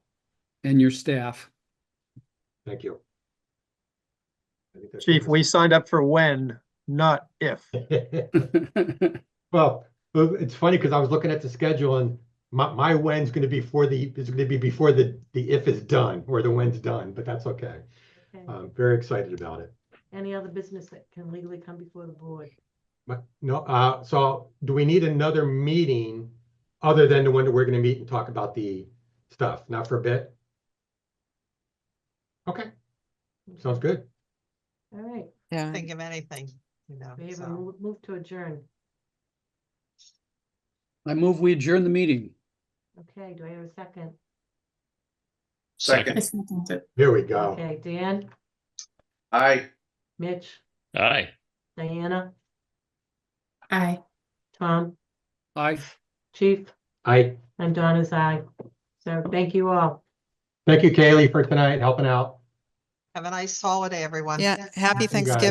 and your staff. Thank you. I think that's Chief, it. we signed up for when, not if. Well, it's funny because I was looking at the schedule, and my when's going to be before the if is done, or the when's done, but that's okay. Okay. I'm very excited about it. Any other business that can legally come before the board? But no, so do we need another meeting other than the one that we're going to meet and talk about the stuff? Not for a bit? Okay, sounds good. All right, Yeah. Think of anything, we have a so. move to adjourn. I move we adjourn the meeting. Okay, do I have a second? Second. Here we go. Okay, Dan, Aye. Mitch, Aye. Diana, Aye. Tom, Aye. Chief, I and Donna's aye. So thank you all. thank you, Kaylee, for tonight, helping out. Have a nice holiday, everyone. Yeah. Happy guys. Thanksgiving.